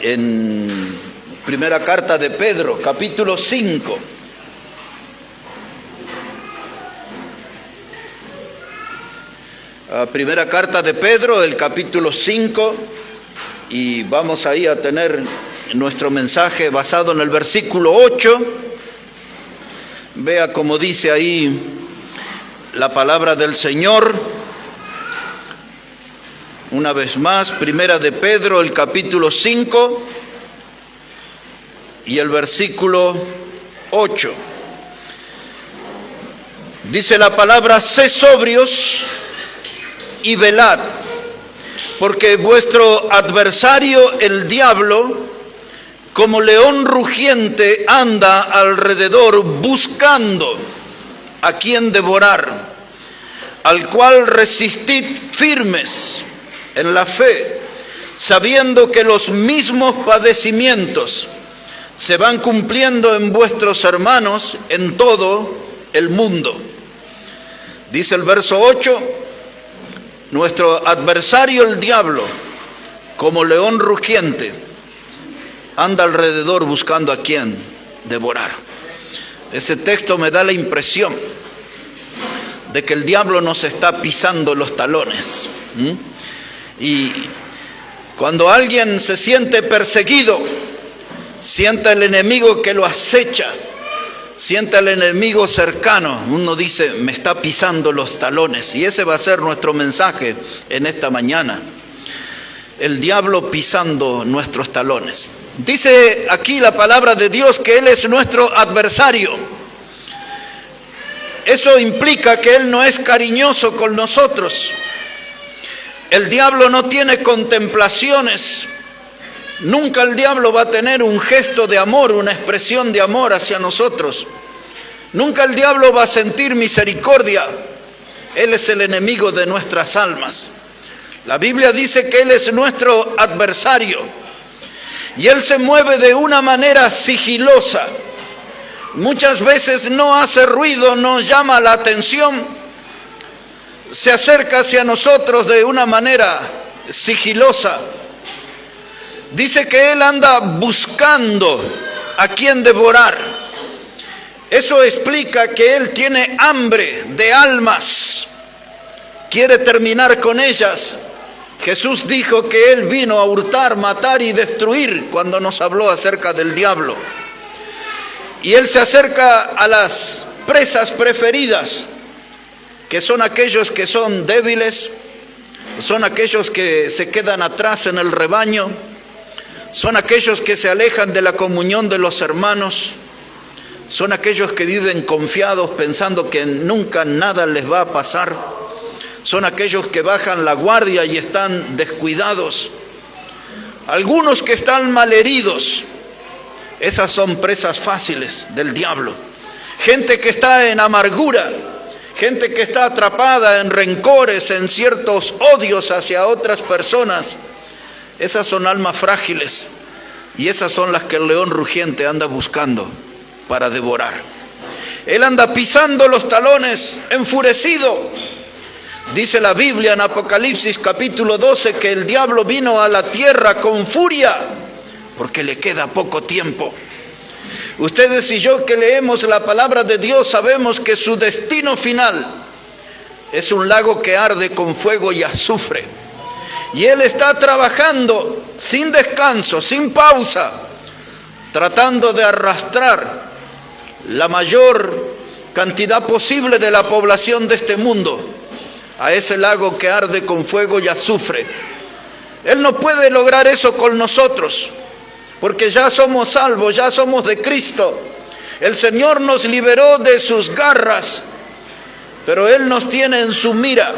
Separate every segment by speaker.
Speaker 1: en primera carta de Pedro, capítulo 5. Primera carta de Pedro, el capítulo 5, y vamos ahí a tener nuestro mensaje basado en el versículo 8. Vea cómo dice ahí la palabra del Señor. Una vez más, primera de Pedro, el capítulo 5 y el versículo 8. Dice la palabra: sé sobrios y velad, porque vuestro adversario el diablo, como león rugiente, anda alrededor buscando a quien devorar, al cual resistid firmes en la fe, sabiendo que los mismos padecimientos se van cumpliendo en vuestros hermanos en todo el mundo. Dice el verso 8: nuestro adversario el diablo, como león rugiente, anda alrededor buscando a quien devorar. Ese texto me da la impresión de que el diablo nos está pisando los talones. Y cuando alguien se siente perseguido, siente al enemigo que lo acecha, siente al enemigo cercano, uno dice: me está pisando los talones. Y ese va a ser nuestro mensaje en esta mañana: el diablo pisando nuestros talones. Dice aquí la palabra de Dios que Él es nuestro adversario. Eso implica que Él no es cariñoso con nosotros. El diablo no tiene contemplaciones. Nunca el diablo va a tener un gesto de amor, una expresión de amor hacia nosotros. Nunca el diablo va a sentir misericordia. Él es el enemigo de nuestras almas. La Biblia dice que Él es nuestro adversario y Él se mueve de una manera sigilosa. Muchas veces no hace ruido, no llama la atención. Se acerca hacia nosotros de una manera sigilosa. Dice que Él anda buscando a quien devorar. Eso explica que Él tiene hambre de almas. Quiere terminar con ellas. Jesús dijo que Él vino a hurtar, matar y destruir cuando nos habló acerca del diablo. Y Él se acerca a las presas preferidas, que son aquellos que son débiles, son aquellos que se quedan atrás en el rebaño, son aquellos que se alejan de la comunión de los hermanos, son aquellos que viven confiados pensando que nunca nada les va a pasar, son aquellos que bajan la guardia y están descuidados, algunos que están malheridos. Esas son presas fáciles del diablo. Gente que está en amargura, gente que está atrapada en rencores, en ciertos odios hacia otras personas. Esas son almas frágiles y esas son las que el león rugiente anda buscando para devorar. Él anda pisando los talones, enfurecido. Dice la Biblia en Apocalipsis capítulo 12 que el diablo vino a la tierra con furia porque le queda poco tiempo. Ustedes y yo que leemos la palabra de Dios sabemos que su destino final es un lago que arde con fuego y azufre. Y Él está trabajando sin descanso, sin pausa, tratando de arrastrar la mayor cantidad posible de la población de este mundo a ese lago que arde con fuego y azufre. Él no puede lograr eso con nosotros, porque ya somos salvos, ya somos de Cristo. El Señor nos liberó de sus garras, pero Él nos tiene en su mira.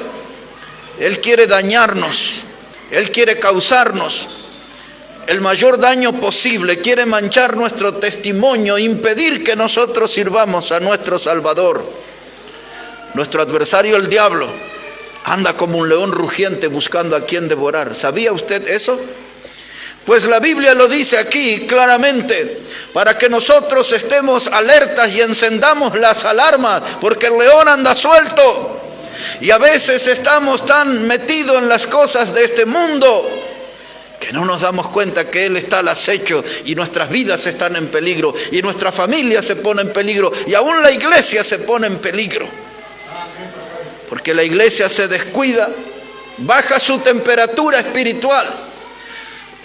Speaker 1: Él quiere dañarnos, Él quiere causarnos el mayor daño posible, quiere manchar nuestro testimonio, impedir que nosotros sirvamos a nuestro Salvador. Nuestro adversario, el diablo, anda como un león rugiente buscando a quien devorar. ¿Sabía usted eso? Pues la Biblia lo dice aquí claramente, para que nosotros estemos alertas y encendamos las alarmas, porque el león anda suelto. Y a veces estamos tan metidos en las cosas de este mundo Que no nos damos cuenta que Él está al acecho y nuestras vidas están en peligro y nuestra familia se pone en peligro y aún la iglesia se pone en peligro. Porque la iglesia se descuida, baja su temperatura espiritual.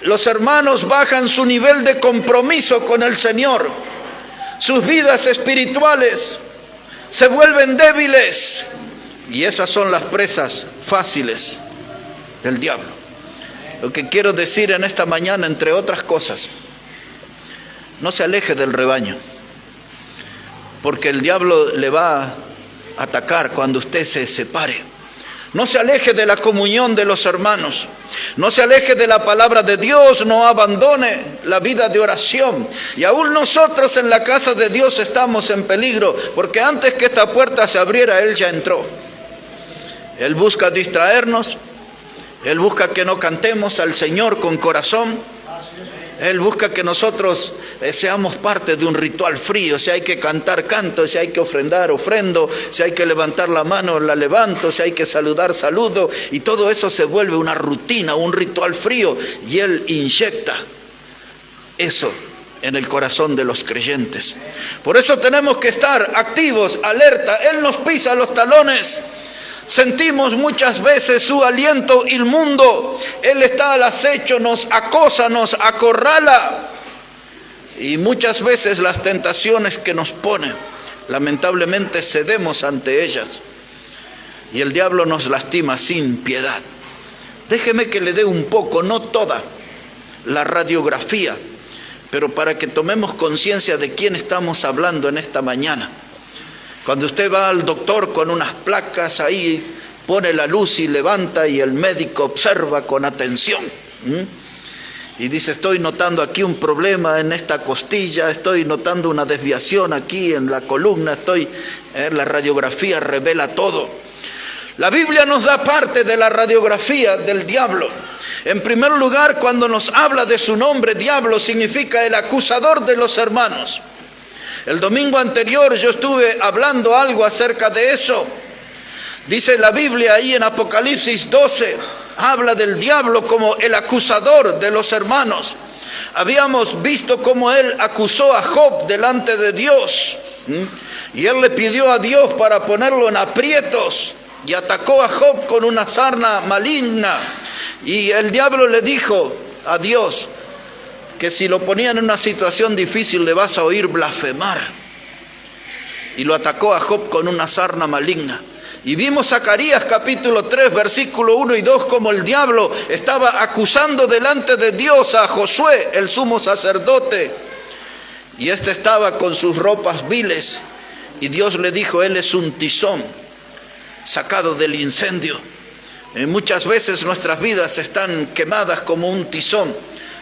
Speaker 1: Los hermanos bajan su nivel de compromiso con el Señor. Sus vidas espirituales se vuelven débiles y esas son las presas fáciles del diablo. Lo que quiero decir en esta mañana, entre otras cosas, no se aleje del rebaño, porque el diablo le va a atacar cuando usted se separe. No se aleje de la comunión de los hermanos, no se aleje de la palabra de Dios, no abandone la vida de oración. Y aún nosotros en la casa de Dios estamos en peligro, porque antes que esta puerta se abriera, Él ya entró. Él busca distraernos. Él busca que no cantemos al Señor con corazón. Él busca que nosotros seamos parte de un ritual frío. Si hay que cantar, canto. Si hay que ofrendar, ofrendo. Si hay que levantar la mano, la levanto. Si hay que saludar, saludo. Y todo eso se vuelve una rutina, un ritual frío. Y Él inyecta eso en el corazón de los creyentes. Por eso tenemos que estar activos, alerta. Él nos pisa los talones. Sentimos muchas veces su aliento inmundo. Él está al acecho, nos acosa, nos acorrala. Y muchas veces las tentaciones que nos pone, lamentablemente cedemos ante ellas. Y el diablo nos lastima sin piedad. Déjeme que le dé un poco, no toda, la radiografía, pero para que tomemos conciencia de quién estamos hablando en esta mañana. Cuando usted va al doctor con unas placas ahí, pone la luz y levanta y el médico observa con atención. Y dice, estoy notando aquí un problema en esta costilla, estoy notando una desviación aquí en la columna, la radiografía revela todo. La Biblia nos da parte de la radiografía del diablo. En primer lugar, cuando nos habla de su nombre, diablo significa el acusador de los hermanos. El domingo anterior yo estuve hablando algo acerca de eso. Dice la Biblia ahí en Apocalipsis 12, habla del diablo como el acusador de los hermanos. Habíamos visto cómo él acusó a Job delante de Dios. Y él le pidió a Dios para ponerlo en aprietos. Y atacó a Job con una sarna maligna. Y el diablo le dijo a Dios que si lo ponían en una situación difícil le vas a oír blasfemar. Y lo atacó a Job con una sarna maligna. Y vimos Zacarías capítulo 3, versículo 1 y 2, como el diablo estaba acusando delante de Dios a Josué, el sumo sacerdote. Y este estaba con sus ropas viles. Y Dios le dijo, él es un tizón sacado del incendio. Muchas veces nuestras vidas están quemadas como un tizón.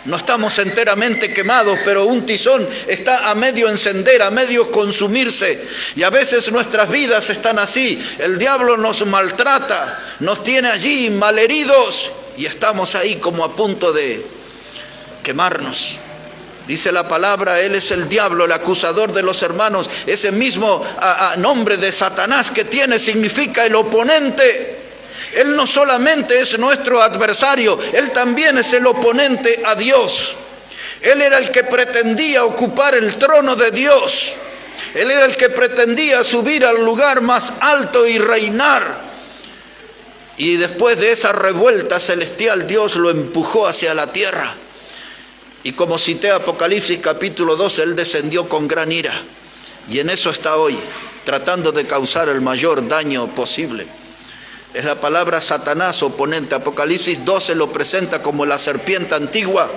Speaker 1: No estamos enteramente quemados, pero un tizón está a medio encender, a medio consumirse. Y a veces nuestras vidas están así. El diablo nos maltrata, nos tiene allí malheridos y estamos ahí como a punto de quemarnos. Dice la palabra, él es el diablo, el acusador de los hermanos. Ese mismo nombre de Satanás que tiene significa el oponente. Él no solamente es nuestro adversario, él también es el oponente a Dios. Él era el que pretendía ocupar el trono de Dios. Él era el que pretendía subir al lugar más alto y reinar. Y después de esa revuelta celestial, Dios lo empujó hacia la tierra. Y como cité Apocalipsis capítulo 12, él descendió con gran ira. Y en eso está hoy, tratando de causar el mayor daño posible. Es la palabra Satanás, oponente. Apocalipsis 12 lo presenta como la serpiente antigua.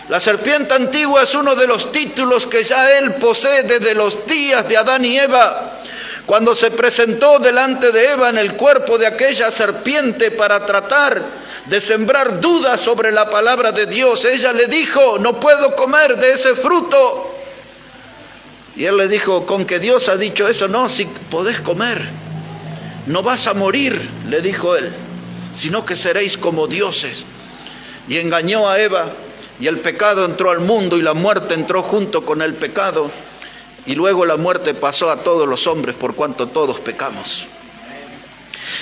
Speaker 1: La serpiente antigua es uno de los títulos que ya él posee desde los días de Adán y Eva. Cuando se presentó delante de Eva en el cuerpo de aquella serpiente para tratar de sembrar dudas sobre la palabra de Dios, ella le dijo, no puedo comer de ese fruto. Y él le dijo, con que Dios ha dicho eso, no, si podés comer. No vas a morir, le dijo él, sino que seréis como dioses. Y engañó a Eva, y el pecado entró al mundo, y la muerte entró junto con el pecado. Y luego la muerte pasó a todos los hombres, por cuanto todos pecamos.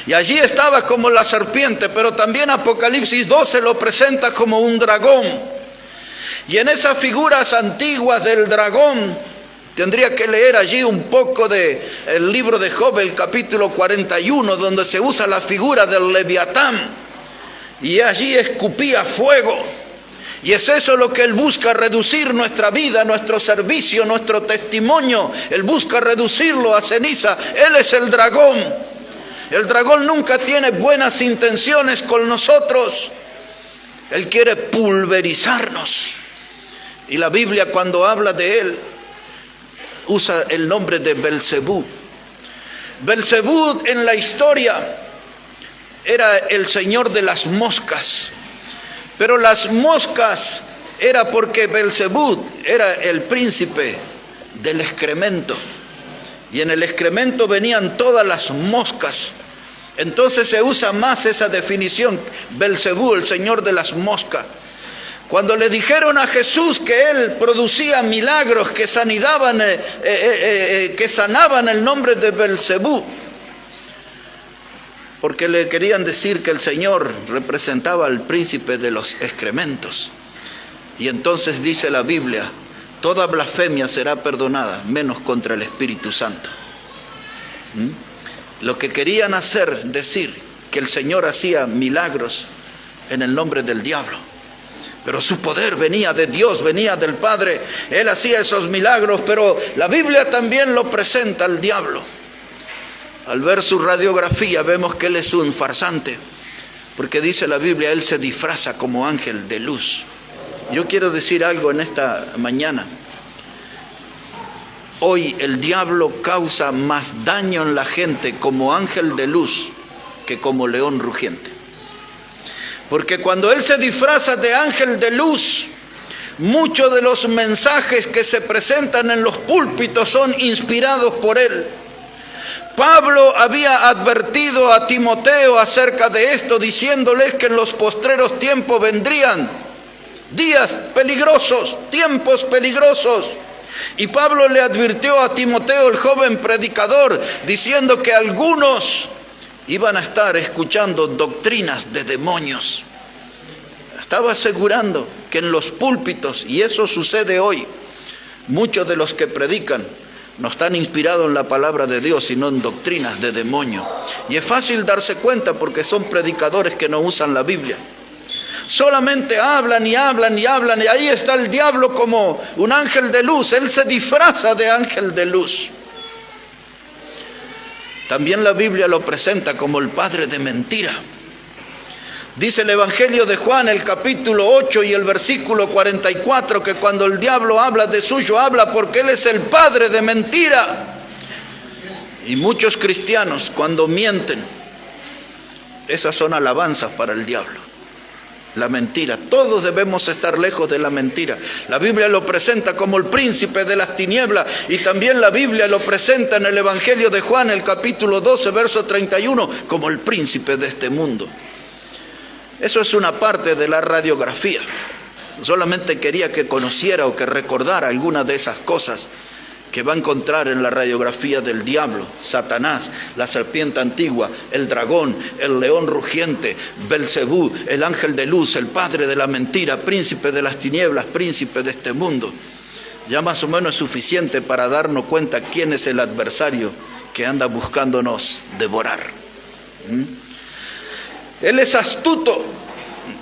Speaker 1: Y allí estaba como la serpiente, pero también Apocalipsis 12 lo presenta como un dragón. Y en esas figuras antiguas del dragón, tendría que leer allí un poco del libro de Job, el capítulo 41, donde se usa la figura del Leviatán. Y allí escupía fuego. Y es eso lo que él busca, reducir nuestra vida, nuestro servicio, nuestro testimonio. Él busca reducirlo a ceniza. Él es el dragón. El dragón nunca tiene buenas intenciones con nosotros. Él quiere pulverizarnos. Y la Biblia, cuando habla de él, usa el nombre de Belcebú. Belcebú en la historia era el señor de las moscas. Pero las moscas era porque Belcebú era el príncipe del excremento. Y en el excremento venían todas las moscas. Entonces se usa más esa definición, Belcebú, el señor de las moscas. Cuando le dijeron a Jesús que él producía milagros que sanaban el nombre de Belcebú, porque le querían decir que el Señor representaba al príncipe de los excrementos. Y entonces dice la Biblia, toda blasfemia será perdonada, menos contra el Espíritu Santo. Lo que querían hacer, decir que el Señor hacía milagros en el nombre del diablo. Pero su poder venía de Dios, venía del Padre. Él hacía esos milagros, pero la Biblia también lo presenta al diablo. Al ver su radiografía vemos que él es un farsante, porque dice la Biblia, él se disfraza como ángel de luz. Yo quiero decir algo en esta mañana. Hoy el diablo causa más daño en la gente como ángel de luz que como león rugiente. Porque cuando él se disfraza de ángel de luz, muchos de los mensajes que se presentan en los púlpitos son inspirados por él. Pablo había advertido a Timoteo acerca de esto, diciéndoles que en los postreros tiempos vendrían días peligrosos, tiempos peligrosos. Y Pablo le advirtió a Timoteo, el joven predicador, diciendo que algunos iban a estar escuchando doctrinas de demonios. Estaba asegurando que en los púlpitos, y eso sucede hoy, muchos de los que predican no están inspirados en la palabra de Dios, sino en doctrinas de demonio. Y es fácil darse cuenta porque son predicadores que no usan la Biblia. Solamente hablan y hablan y hablan, y ahí está el diablo como un ángel de luz. Él se disfraza de ángel de luz. También la Biblia lo presenta como el padre de mentira. Dice el Evangelio de Juan, el capítulo 8 y el versículo 44, que cuando el diablo habla de suyo, habla porque él es el padre de mentira. Y muchos cristianos, cuando mienten, esas son alabanzas para el diablo. La mentira. Todos debemos estar lejos de la mentira. La Biblia lo presenta como el príncipe de las tinieblas, y también la Biblia lo presenta en el Evangelio de Juan, el capítulo 12, verso 31, como el príncipe de este mundo. Eso es una parte de la radiografía. Solamente quería que conociera o que recordara alguna de esas cosas que va a encontrar en la radiografía del diablo, Satanás, la serpiente antigua, el dragón, el león rugiente, Belcebú, el ángel de luz, el padre de la mentira, príncipe de las tinieblas, príncipe de este mundo. Ya más o menos es suficiente para darnos cuenta quién es el adversario que anda buscándonos devorar. Él es astuto.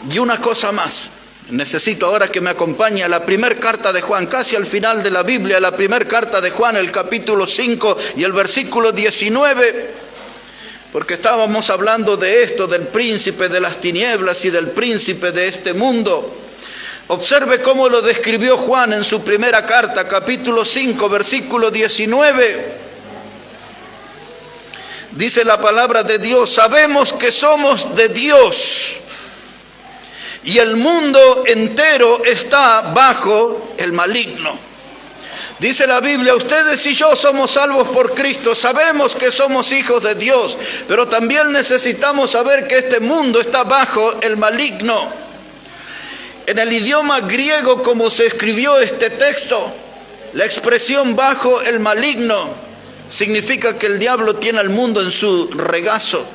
Speaker 1: Y una cosa más, necesito ahora que me acompañe a la primera carta de Juan, casi al final de la Biblia, la primera carta de Juan, el capítulo 5 y el versículo 19, porque estábamos hablando de esto, del príncipe de las tinieblas y del príncipe de este mundo. Observe cómo lo describió Juan en su primera carta, capítulo 5, versículo 19. Dice la palabra de Dios, sabemos que somos de Dios y el mundo entero está bajo el maligno. Dice la Biblia, ustedes y yo somos salvos por Cristo, sabemos que somos hijos de Dios, pero también necesitamos saber que este mundo está bajo el maligno. En el idioma griego, como se escribió este texto, la expresión bajo el maligno significa que el diablo tiene al mundo en su regazo.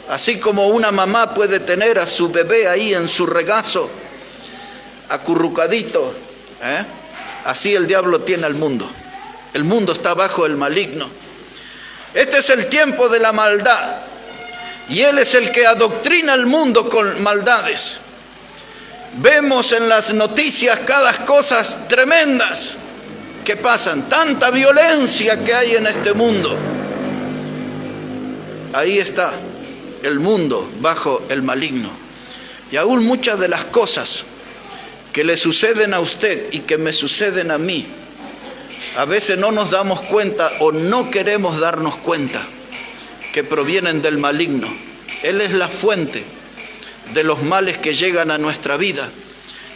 Speaker 1: Así como una mamá puede tener a su bebé ahí en su regazo, acurrucadito, así el diablo tiene al mundo. El mundo está bajo el maligno. Este es el tiempo de la maldad. Y él es el que adoctrina al mundo con maldades. Vemos en las noticias cada cosas tremendas que pasan. Tanta violencia que hay en este mundo. Ahí está el mundo bajo el maligno. Y aún muchas de las cosas que le suceden a usted y que me suceden a mí, a veces no nos damos cuenta o no queremos darnos cuenta que provienen del maligno. Él es la fuente de los males que llegan a nuestra vida.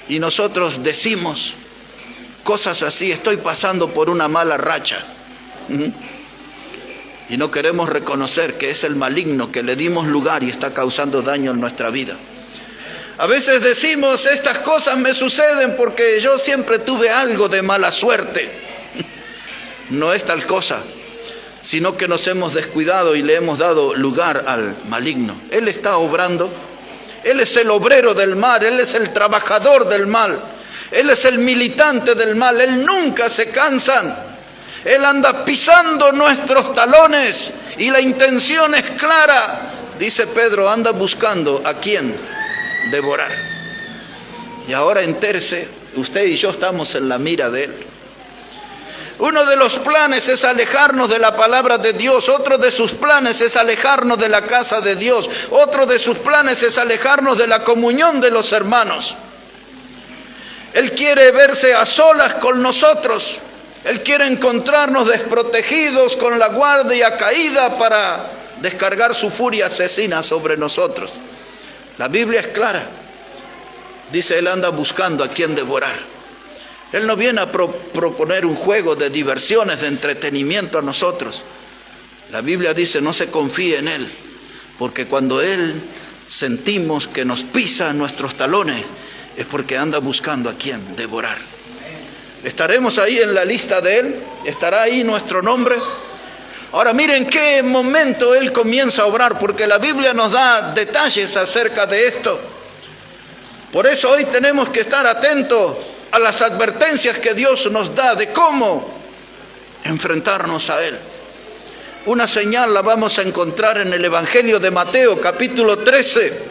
Speaker 1: Y nosotros decimos cosas así: estoy pasando por una mala racha. Y no queremos reconocer que es el maligno que le dimos lugar y está causando daño en nuestra vida. A veces decimos: estas cosas me suceden porque yo siempre tuve algo de mala suerte. No es tal cosa, sino que nos hemos descuidado y le hemos dado lugar al maligno. Él está obrando, Él es el obrero del mal, Él es el trabajador del mal, Él es el militante del mal, Él nunca se cansa. Él anda pisando nuestros talones y la intención es clara. Dice Pedro, anda buscando a quién devorar. Y ahora entérese, usted y yo estamos en la mira de él. Uno de los planes es alejarnos de la palabra de Dios. Otro de sus planes es alejarnos de la casa de Dios. Otro de sus planes es alejarnos de la comunión de los hermanos. Él quiere verse a solas con nosotros. Él quiere encontrarnos desprotegidos, con la guardia caída, para descargar su furia asesina sobre nosotros. La Biblia es clara. Dice, él anda buscando a quien devorar. Él no viene a proponer un juego de diversiones, de entretenimiento a nosotros. La Biblia dice, no se confíe en él, porque cuando él sentimos que nos pisa nuestros talones, es porque anda buscando a quien devorar. ¿Estaremos ahí en la lista de él? ¿Estará ahí nuestro nombre? Ahora miren qué momento él comienza a obrar, porque la Biblia nos da detalles acerca de esto. Por eso hoy tenemos que estar atentos a las advertencias que Dios nos da de cómo enfrentarnos a él. Una señal la vamos a encontrar en el Evangelio de Mateo, capítulo 13.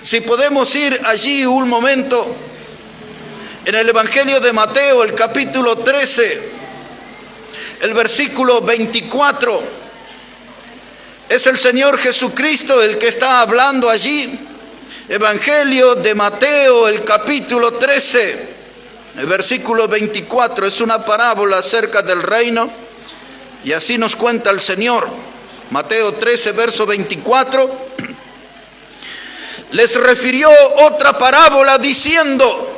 Speaker 1: Si podemos ir allí un momento. En el Evangelio de Mateo, el capítulo 13, el versículo 24, es el Señor Jesucristo el que está hablando allí. Evangelio de Mateo, el capítulo 13, el versículo 24, es una parábola acerca del reino, y así nos cuenta el Señor. Mateo 13, verso 24, les refirió otra parábola diciendo: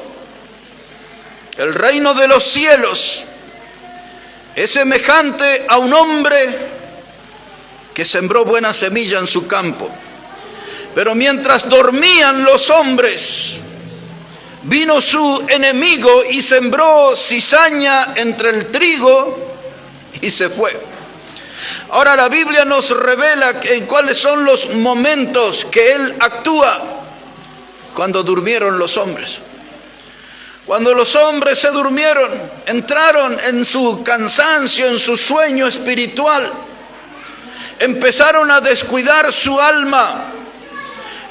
Speaker 1: el reino de los cielos es semejante a un hombre que sembró buena semilla en su campo. Pero mientras dormían los hombres, vino su enemigo y sembró cizaña entre el trigo y se fue. Ahora la Biblia nos revela en cuáles son los momentos que él actúa cuando durmieron los hombres. Cuando los hombres se durmieron, entraron en su cansancio, en su sueño espiritual, empezaron a descuidar su alma,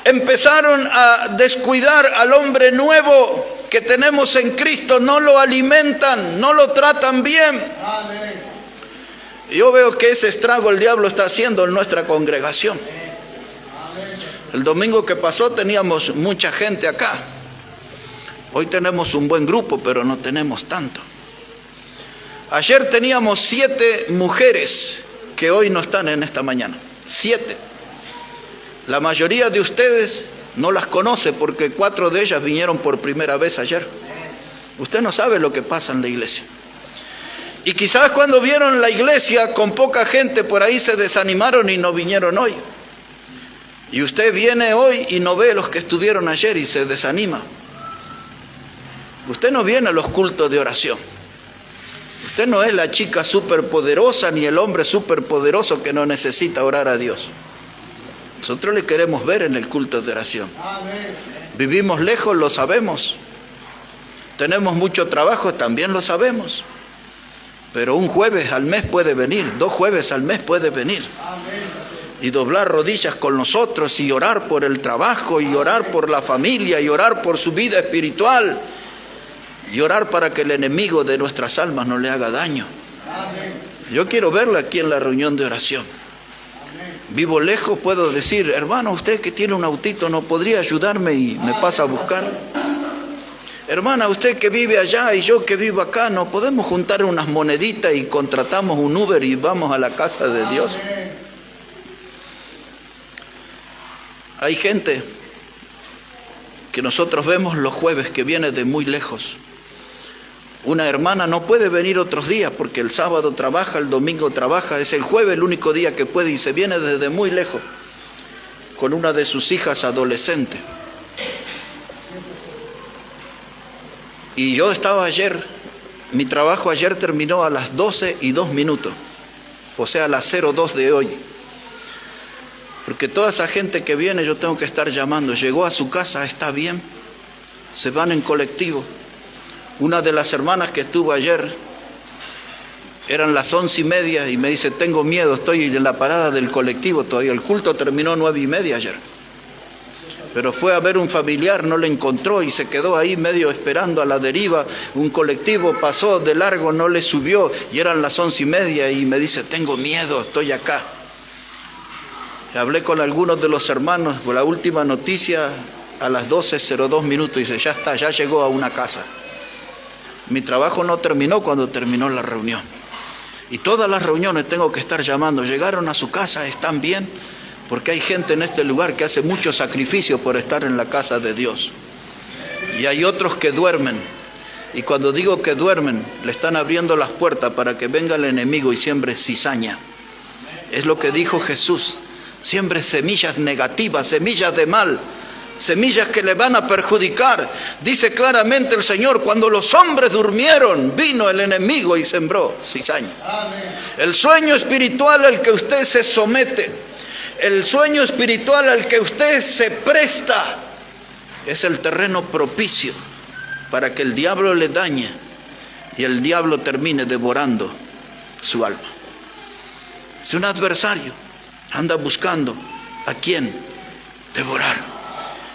Speaker 1: empezaron a descuidar al hombre nuevo que tenemos en Cristo, no lo alimentan, no lo tratan bien. Amén. Yo veo que ese estrago el diablo está haciendo en nuestra congregación. Amén. El domingo que pasó teníamos mucha gente acá. Hoy tenemos un buen grupo, pero no tenemos tanto. Ayer teníamos 7 mujeres que hoy no están en esta mañana. 7. La mayoría de ustedes no las conoce porque 4 de ellas vinieron por primera vez ayer. Usted no sabe lo que pasa en la iglesia. Y quizás cuando vieron la iglesia con poca gente por ahí se desanimaron y no vinieron hoy. Y usted viene hoy y no ve los que estuvieron ayer y se desanima. Usted no viene a los cultos de oración. Usted no es la chica superpoderosa ni el hombre superpoderoso que no necesita orar a Dios. Nosotros le queremos ver en el culto de oración. Vivimos lejos, lo sabemos. Tenemos mucho trabajo, también lo sabemos. Pero un jueves al mes puede venir, 2 jueves al mes puede venir. Y doblar rodillas con nosotros y orar por el trabajo, y orar por la familia, y orar por su vida espiritual, y orar para que el enemigo de nuestras almas no le haga daño. Yo quiero verla aquí en la reunión de oración. Vivo lejos, puedo decir, hermano, usted que tiene un autito, ¿no podría ayudarme y me pasa a buscar? Hermana, usted que vive allá y yo que vivo acá, ¿no podemos juntar unas moneditas y contratamos un Uber y vamos a la casa de Dios? Hay gente que nosotros vemos los jueves que viene de muy lejos. Una hermana no puede venir otros días porque el sábado trabaja, el domingo trabaja, es el jueves el único día que puede y se viene desde muy lejos con una de sus hijas adolescentes. Y yo estaba ayer, mi trabajo ayer terminó a las 12:02, o sea a las 02 de hoy. Porque toda esa gente que viene yo tengo que estar llamando. Llegó a su casa, está bien, se van en colectivo. Una de las hermanas que estuvo ayer, eran las 11:30 y me dice, tengo miedo, estoy en la parada del colectivo todavía. El culto terminó 9:30 ayer. Pero fue a ver un familiar, no le encontró y se quedó ahí medio esperando a la deriva. Un colectivo pasó de largo, no le subió y eran las 11:30 y me dice, tengo miedo, estoy acá. Hablé con algunos de los hermanos, la última noticia a las 12:02, dice, ya está, ya llegó a una casa. Mi trabajo no terminó cuando terminó la reunión. Y todas las reuniones tengo que estar llamando, llegaron a su casa, están bien, porque hay gente en este lugar que hace mucho sacrificio por estar en la casa de Dios. Y hay otros que duermen. Y cuando digo que duermen, le están abriendo las puertas para que venga el enemigo y siembre cizaña. Es lo que dijo Jesús. Siembre semillas negativas, semillas de mal, semillas que le van a perjudicar. Dice claramente el Señor, cuando los hombres durmieron, vino el enemigo y sembró cizaña. El sueño espiritual al que usted se somete, el sueño espiritual al que usted se presta, es el terreno propicio para que el diablo le dañe y el diablo termine devorando su alma. Es un adversario. Anda buscando a quién devorar.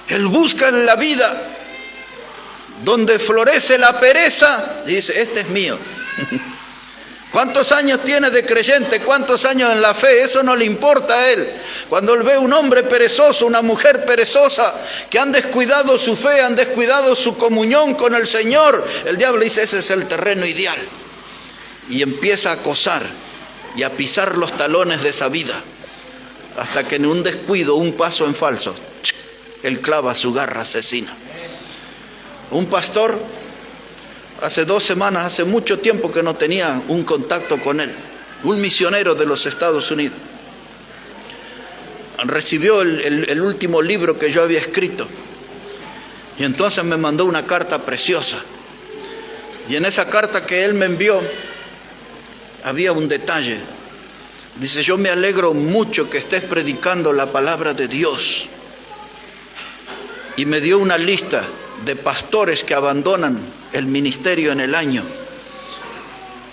Speaker 1: Él busca en la vida donde florece la pereza, dice, este es mío. ¿Cuántos años tiene de creyente? ¿Cuántos años en la fe? Eso no le importa a él. Cuando él ve un hombre perezoso, una mujer perezosa, que han descuidado su fe, han descuidado su comunión con el Señor, el diablo dice, ese es el terreno ideal. Y empieza a acosar y a pisar los talones de esa vida. Hasta que en un descuido, un paso en falso, él clava su garra asesina. Un pastor, hace 2 semanas, hace mucho tiempo que no tenía un contacto con él, un misionero de los Estados Unidos, recibió el último libro que yo había escrito y entonces me mandó una carta preciosa. Y en esa carta que él me envió había un detalle. Dice, yo me alegro mucho que estés predicando la palabra de Dios. Y me dio una lista de pastores que abandonan el ministerio en el año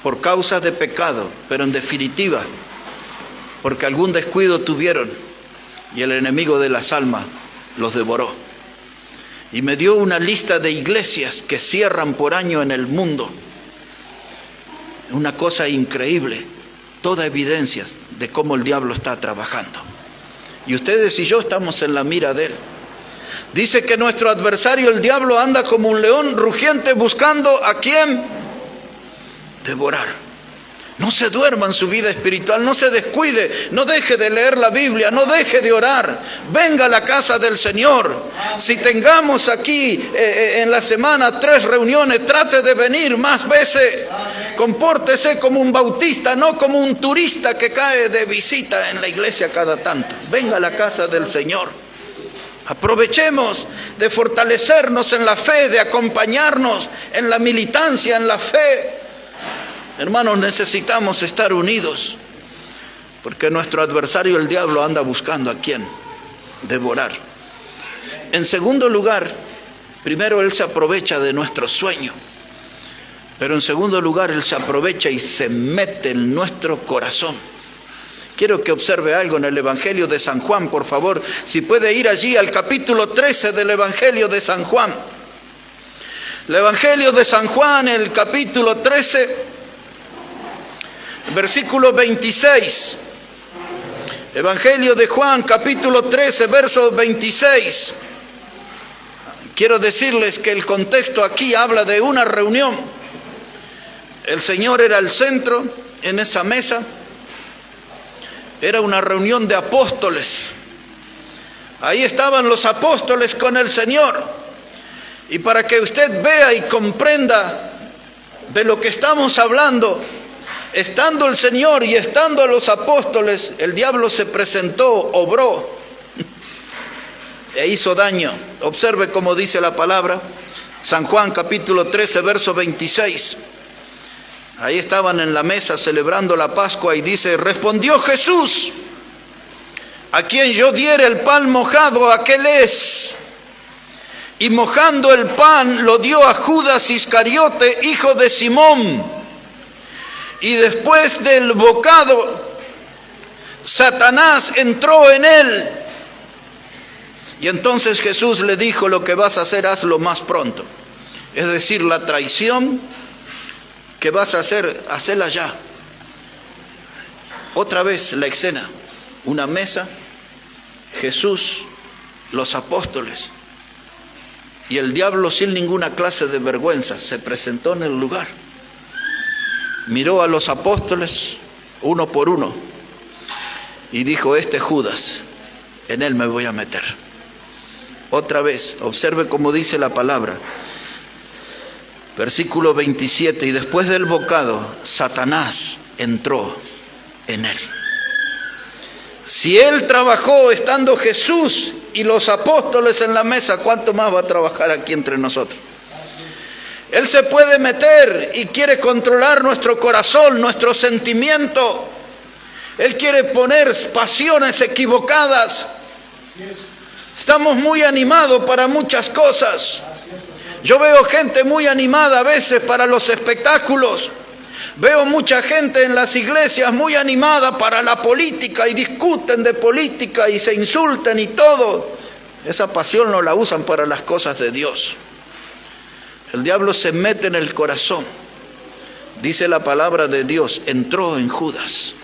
Speaker 1: por causa de pecado, pero en definitiva, porque algún descuido tuvieron y el enemigo de las almas los devoró. Y me dio una lista de iglesias que cierran por año en el mundo. Una cosa increíble. Toda evidencias de cómo el diablo está trabajando. Y ustedes y yo estamos en la mira de él. Dice que nuestro adversario, el diablo, anda como un león rugiente buscando a quién devorar. No se duerma en su vida espiritual, no se descuide, no deje de leer la Biblia, no deje de orar. Venga a la casa del Señor. Si tengamos aquí en la semana 3 reuniones, trate de venir más veces. Compórtese como un bautista, no como un turista que cae de visita en la iglesia cada tanto. Venga a la casa del Señor. Aprovechemos de fortalecernos en la fe, de acompañarnos en la militancia, en la fe. Hermanos, necesitamos estar unidos, porque nuestro adversario, el diablo, anda buscando a quién devorar. En segundo lugar, primero Él se aprovecha de nuestro sueño, pero en segundo lugar Él se aprovecha y se mete en nuestro corazón. Quiero que observe algo en el Evangelio de San Juan, por favor. Si puede ir allí al capítulo 13 del Evangelio de San Juan. El Evangelio de San Juan, el capítulo 13, versículo 26. Evangelio de Juan, capítulo 13, verso 26. Quiero decirles que el contexto aquí habla de una reunión. El Señor era el centro en esa mesa. Era una reunión de apóstoles. Ahí estaban los apóstoles con el Señor. Y para que usted vea y comprenda de lo que estamos hablando, estando el Señor y estando los apóstoles, el diablo se presentó, obró e hizo daño. Observe cómo dice la palabra. San Juan capítulo 13, verso 26. Ahí estaban en la mesa celebrando la Pascua y dice: respondió Jesús: a quien yo diere el pan mojado, aquel es. Y mojando el pan lo dio a Judas Iscariote, hijo de Simón. Y después del bocado, Satanás entró en él. Y entonces Jesús le dijo: lo que vas a hacer, hazlo más pronto. Es decir, la traición que vas a hacer, hacela ya. Otra vez la escena, una mesa, Jesús, los apóstoles, y el diablo sin ninguna clase de vergüenza se presentó en el lugar. Miró a los apóstoles uno por uno y dijo: este Judas, en él me voy a meter. Otra vez, observe cómo dice la palabra. Versículo 27, y después del bocado, Satanás entró en él. Si él trabajó estando Jesús y los apóstoles en la mesa, ¿cuánto más va a trabajar aquí entre nosotros? Él se puede meter y quiere controlar nuestro corazón, nuestro sentimiento. Él quiere poner pasiones equivocadas. Estamos muy animados para muchas cosas. Yo veo gente muy animada a veces para los espectáculos. Veo mucha gente en las iglesias muy animada para la política y discuten de política y se insultan y todo. Esa pasión no la usan para las cosas de Dios. El diablo se mete en el corazón. Dice la palabra de Dios, entró en Judas.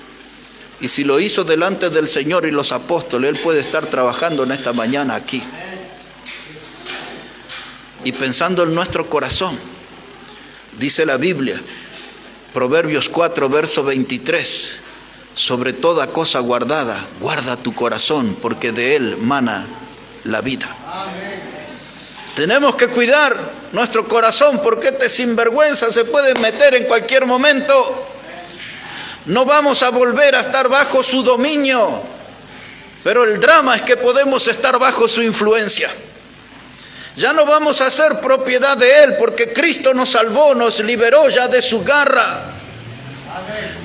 Speaker 1: Y si lo hizo delante del Señor y los apóstoles, Él puede estar trabajando en esta mañana aquí. Y pensando en nuestro corazón, dice la Biblia, Proverbios 4, verso 23, sobre toda cosa guardada, guarda tu corazón, porque de él mana la vida. Amén. Tenemos que cuidar nuestro corazón, porque este sinvergüenza se puede meter en cualquier momento. No vamos a volver a estar bajo su dominio, pero el drama es que podemos estar bajo su influencia. Ya no vamos a ser propiedad de Él, porque Cristo nos salvó, nos liberó ya de su garra.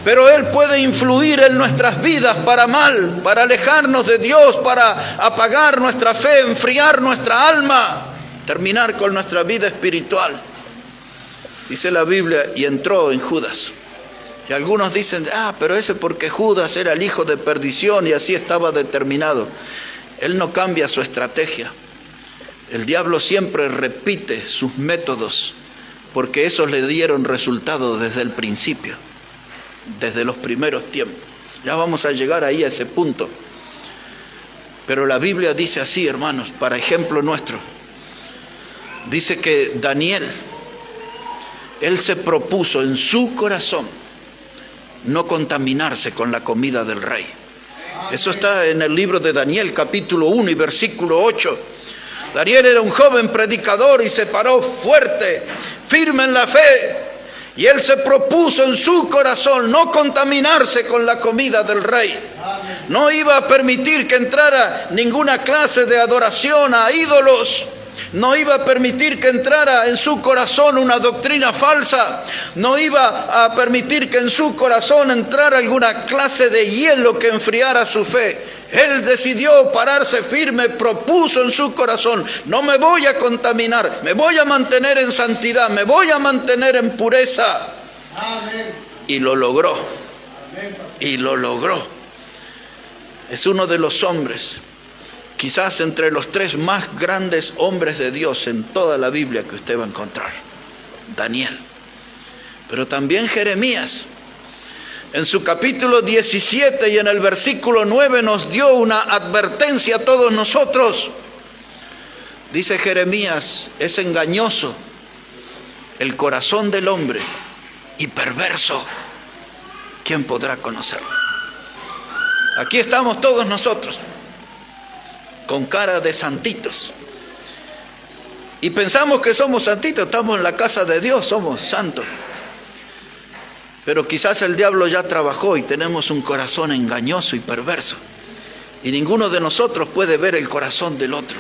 Speaker 1: Pero Él puede influir en nuestras vidas para mal, para alejarnos de Dios, para apagar nuestra fe, enfriar nuestra alma, terminar con nuestra vida espiritual. Dice la Biblia, y entró en Judas. Y algunos dicen, pero ese porque Judas era el hijo de perdición y así estaba determinado. Él no cambia su estrategia. El diablo siempre repite sus métodos, porque esos le dieron resultado desde el principio, desde los primeros tiempos. Ya vamos a llegar ahí a ese punto. Pero la Biblia dice así, hermanos, para ejemplo nuestro. Dice que Daniel, él se propuso en su corazón no contaminarse con la comida del rey. Eso está en el libro de Daniel, capítulo 1 y versículo 8. Daniel era un joven predicador y se paró fuerte, firme en la fe. Y él se propuso en su corazón no contaminarse con la comida del rey. No iba a permitir que entrara ninguna clase de adoración a ídolos. No iba a permitir que entrara en su corazón una doctrina falsa. No iba a permitir que en su corazón entrara alguna clase de hielo que enfriara su fe. Él decidió pararse firme, propuso en su corazón: no me voy a contaminar, me voy a mantener en santidad, me voy a mantener en pureza. Amén. Y lo logró. Amén. Y lo logró. Es uno de los hombres, quizás entre los 3 más grandes hombres de Dios en toda la Biblia que usted va a encontrar. Daniel. Pero también Jeremías. En su capítulo 17 y en el versículo 9 nos dio una advertencia a todos nosotros. Dice Jeremías: es engañoso el corazón del hombre y perverso. ¿Quién podrá conocerlo? Aquí estamos todos nosotros, con cara de santitos. Y pensamos que somos santitos, estamos en la casa de Dios, somos santos. Pero quizás el diablo ya trabajó y tenemos un corazón engañoso y perverso. Y ninguno de nosotros puede ver el corazón del otro.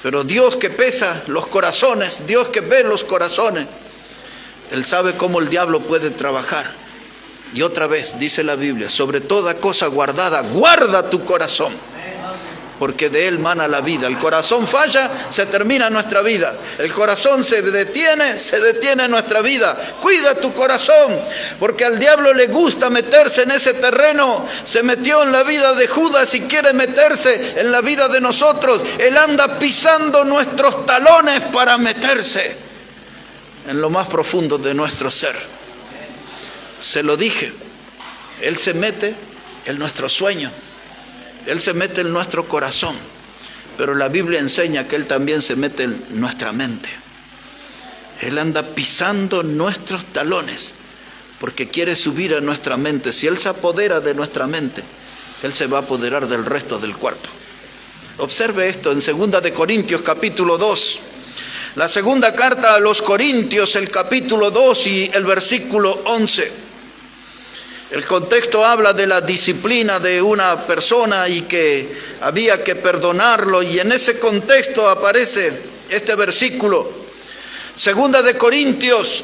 Speaker 1: Pero Dios, que pesa los corazones, Dios que ve los corazones, Él sabe cómo el diablo puede trabajar. Y otra vez dice la Biblia: sobre toda cosa guardada, guarda tu corazón, porque de él mana la vida. El corazón falla, se termina nuestra vida. El corazón se detiene nuestra vida. Cuida tu corazón, porque al diablo le gusta meterse en ese terreno. Se metió en la vida de Judas y quiere meterse en la vida de nosotros. Él anda pisando nuestros talones para meterse en lo más profundo de nuestro ser. Se lo dije, Él se mete en nuestro sueño. Él se mete en nuestro corazón, pero la Biblia enseña que Él también se mete en nuestra mente. Él anda pisando nuestros talones porque quiere subir a nuestra mente. Si Él se apodera de nuestra mente, Él se va a apoderar del resto del cuerpo. Observe esto en 2 de Corintios capítulo 2. La segunda carta a los Corintios, el capítulo 2 y el versículo 11. El contexto habla de la disciplina de una persona y que había que perdonarlo, y en ese contexto aparece este versículo. 2 de Corintios,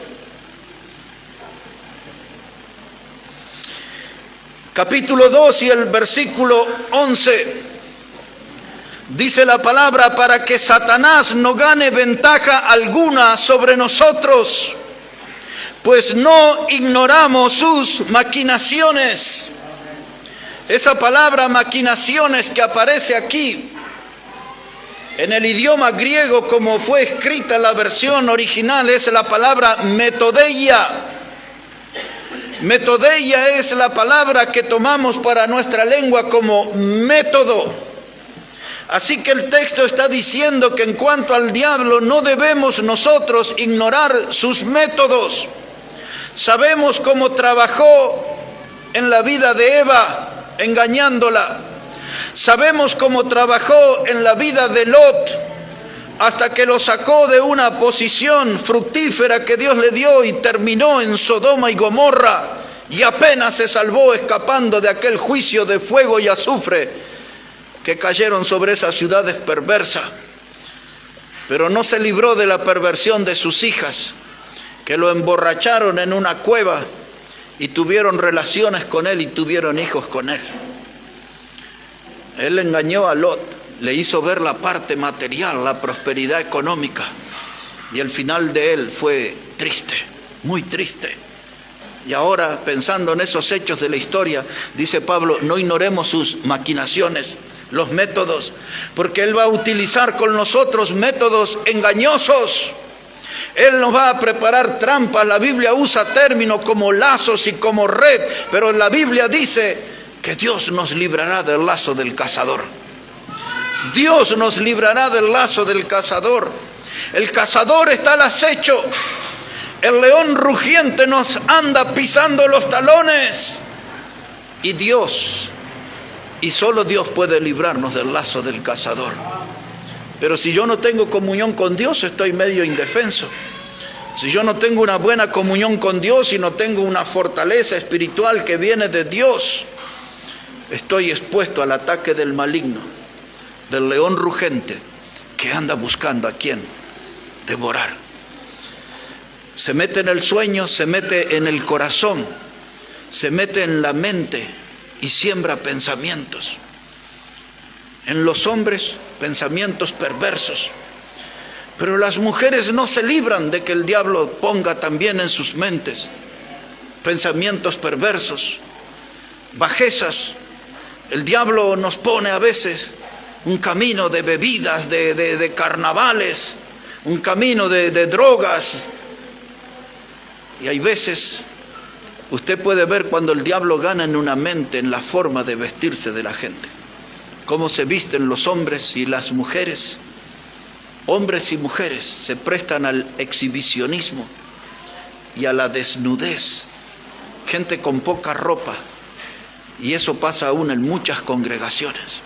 Speaker 1: capítulo 2 y el versículo 11. Dice la palabra: para que Satanás no gane ventaja alguna sobre nosotros, pues no ignoramos sus maquinaciones. Esa palabra maquinaciones que aparece aquí, en el idioma griego como fue escrita en la versión original, es la palabra metodeia. Metodeia es la palabra que tomamos para nuestra lengua como método. Así que el texto está diciendo que en cuanto al diablo no debemos nosotros ignorar sus métodos. Sabemos cómo trabajó en la vida de Eva, engañándola. Sabemos cómo trabajó en la vida de Lot, hasta que lo sacó de una posición fructífera que Dios le dio y terminó en Sodoma y Gomorra, y apenas se salvó escapando de aquel juicio de fuego y azufre que cayeron sobre esas ciudades perversas. Pero no se libró de la perversión de sus hijas, que lo emborracharon en una cueva y tuvieron relaciones con él y tuvieron hijos con él. Él engañó a Lot, le hizo ver la parte material, la prosperidad económica, y el final de él fue triste, muy triste. Y ahora, pensando en esos hechos de la historia, dice Pablo: no ignoremos sus maquinaciones, los métodos, porque Él va a utilizar con nosotros métodos engañosos. Él nos va a preparar trampas. La Biblia usa términos como lazos y como red, pero la Biblia dice que Dios nos librará del lazo del cazador. Dios nos librará del lazo del cazador. El cazador está al acecho. El león rugiente nos anda pisando los talones. Y Dios, y solo Dios puede librarnos del lazo del cazador. Pero si yo no tengo comunión con Dios, estoy medio indefenso. Si yo no tengo una buena comunión con Dios y no tengo una fortaleza espiritual que viene de Dios, estoy expuesto al ataque del maligno, del león rugente que anda buscando a quién devorar. Se mete en el sueño, se mete en el corazón, se mete en la mente y siembra pensamientos. En los hombres, pensamientos perversos. Pero las mujeres no se libran de que el diablo ponga también en sus mentes pensamientos perversos, bajezas. El diablo nos pone a veces un camino de bebidas, de carnavales, un camino de drogas. Y hay veces, usted puede ver cuando el diablo gana en una mente, en la forma de vestirse de la gente. Cómo se visten los hombres y las mujeres. Hombres y mujeres se prestan al exhibicionismo y a la desnudez. Gente con poca ropa. Y eso pasa aún en muchas congregaciones.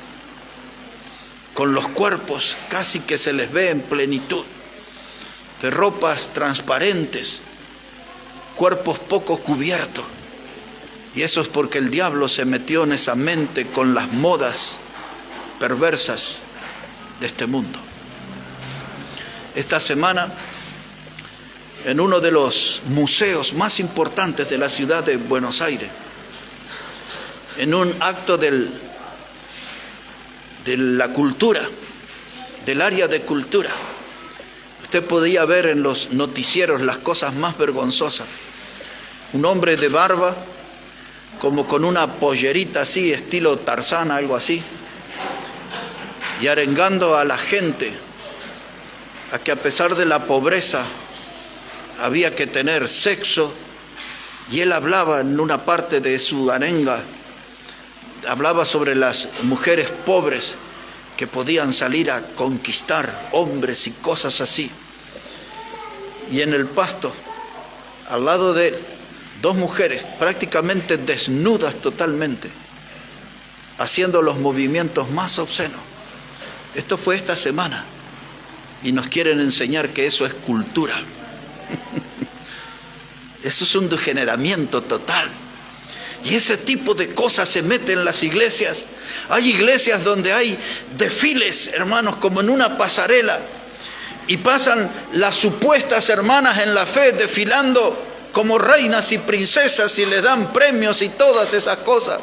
Speaker 1: Con los cuerpos casi que se les ve en plenitud. De ropas transparentes. Cuerpos poco cubiertos. Y eso es porque el diablo se metió en esa mente con las modas perversas de este mundo. Esta semana, en uno de los museos más importantes de la ciudad de Buenos Aires, en un acto de la cultura, del área de cultura, usted podía ver en los noticieros las cosas más vergonzosas. Un hombre de barba, como con una pollerita así, estilo Tarzán, algo así, y arengando a la gente a que a pesar de la pobreza había que tener sexo, y él hablaba en una parte de su arenga, hablaba sobre las mujeres pobres que podían salir a conquistar hombres y cosas así. Y en el pasto, al lado de dos mujeres prácticamente desnudas totalmente, haciendo los movimientos más obscenos. Esto fue esta semana. Y nos quieren enseñar que eso es cultura. Eso es un degeneramiento total. Y ese tipo de cosas se mete en las iglesias. Hay iglesias donde hay desfiles, hermanos, como en una pasarela. Y pasan las supuestas hermanas en la fe desfilando como reinas y princesas y les dan premios y todas esas cosas.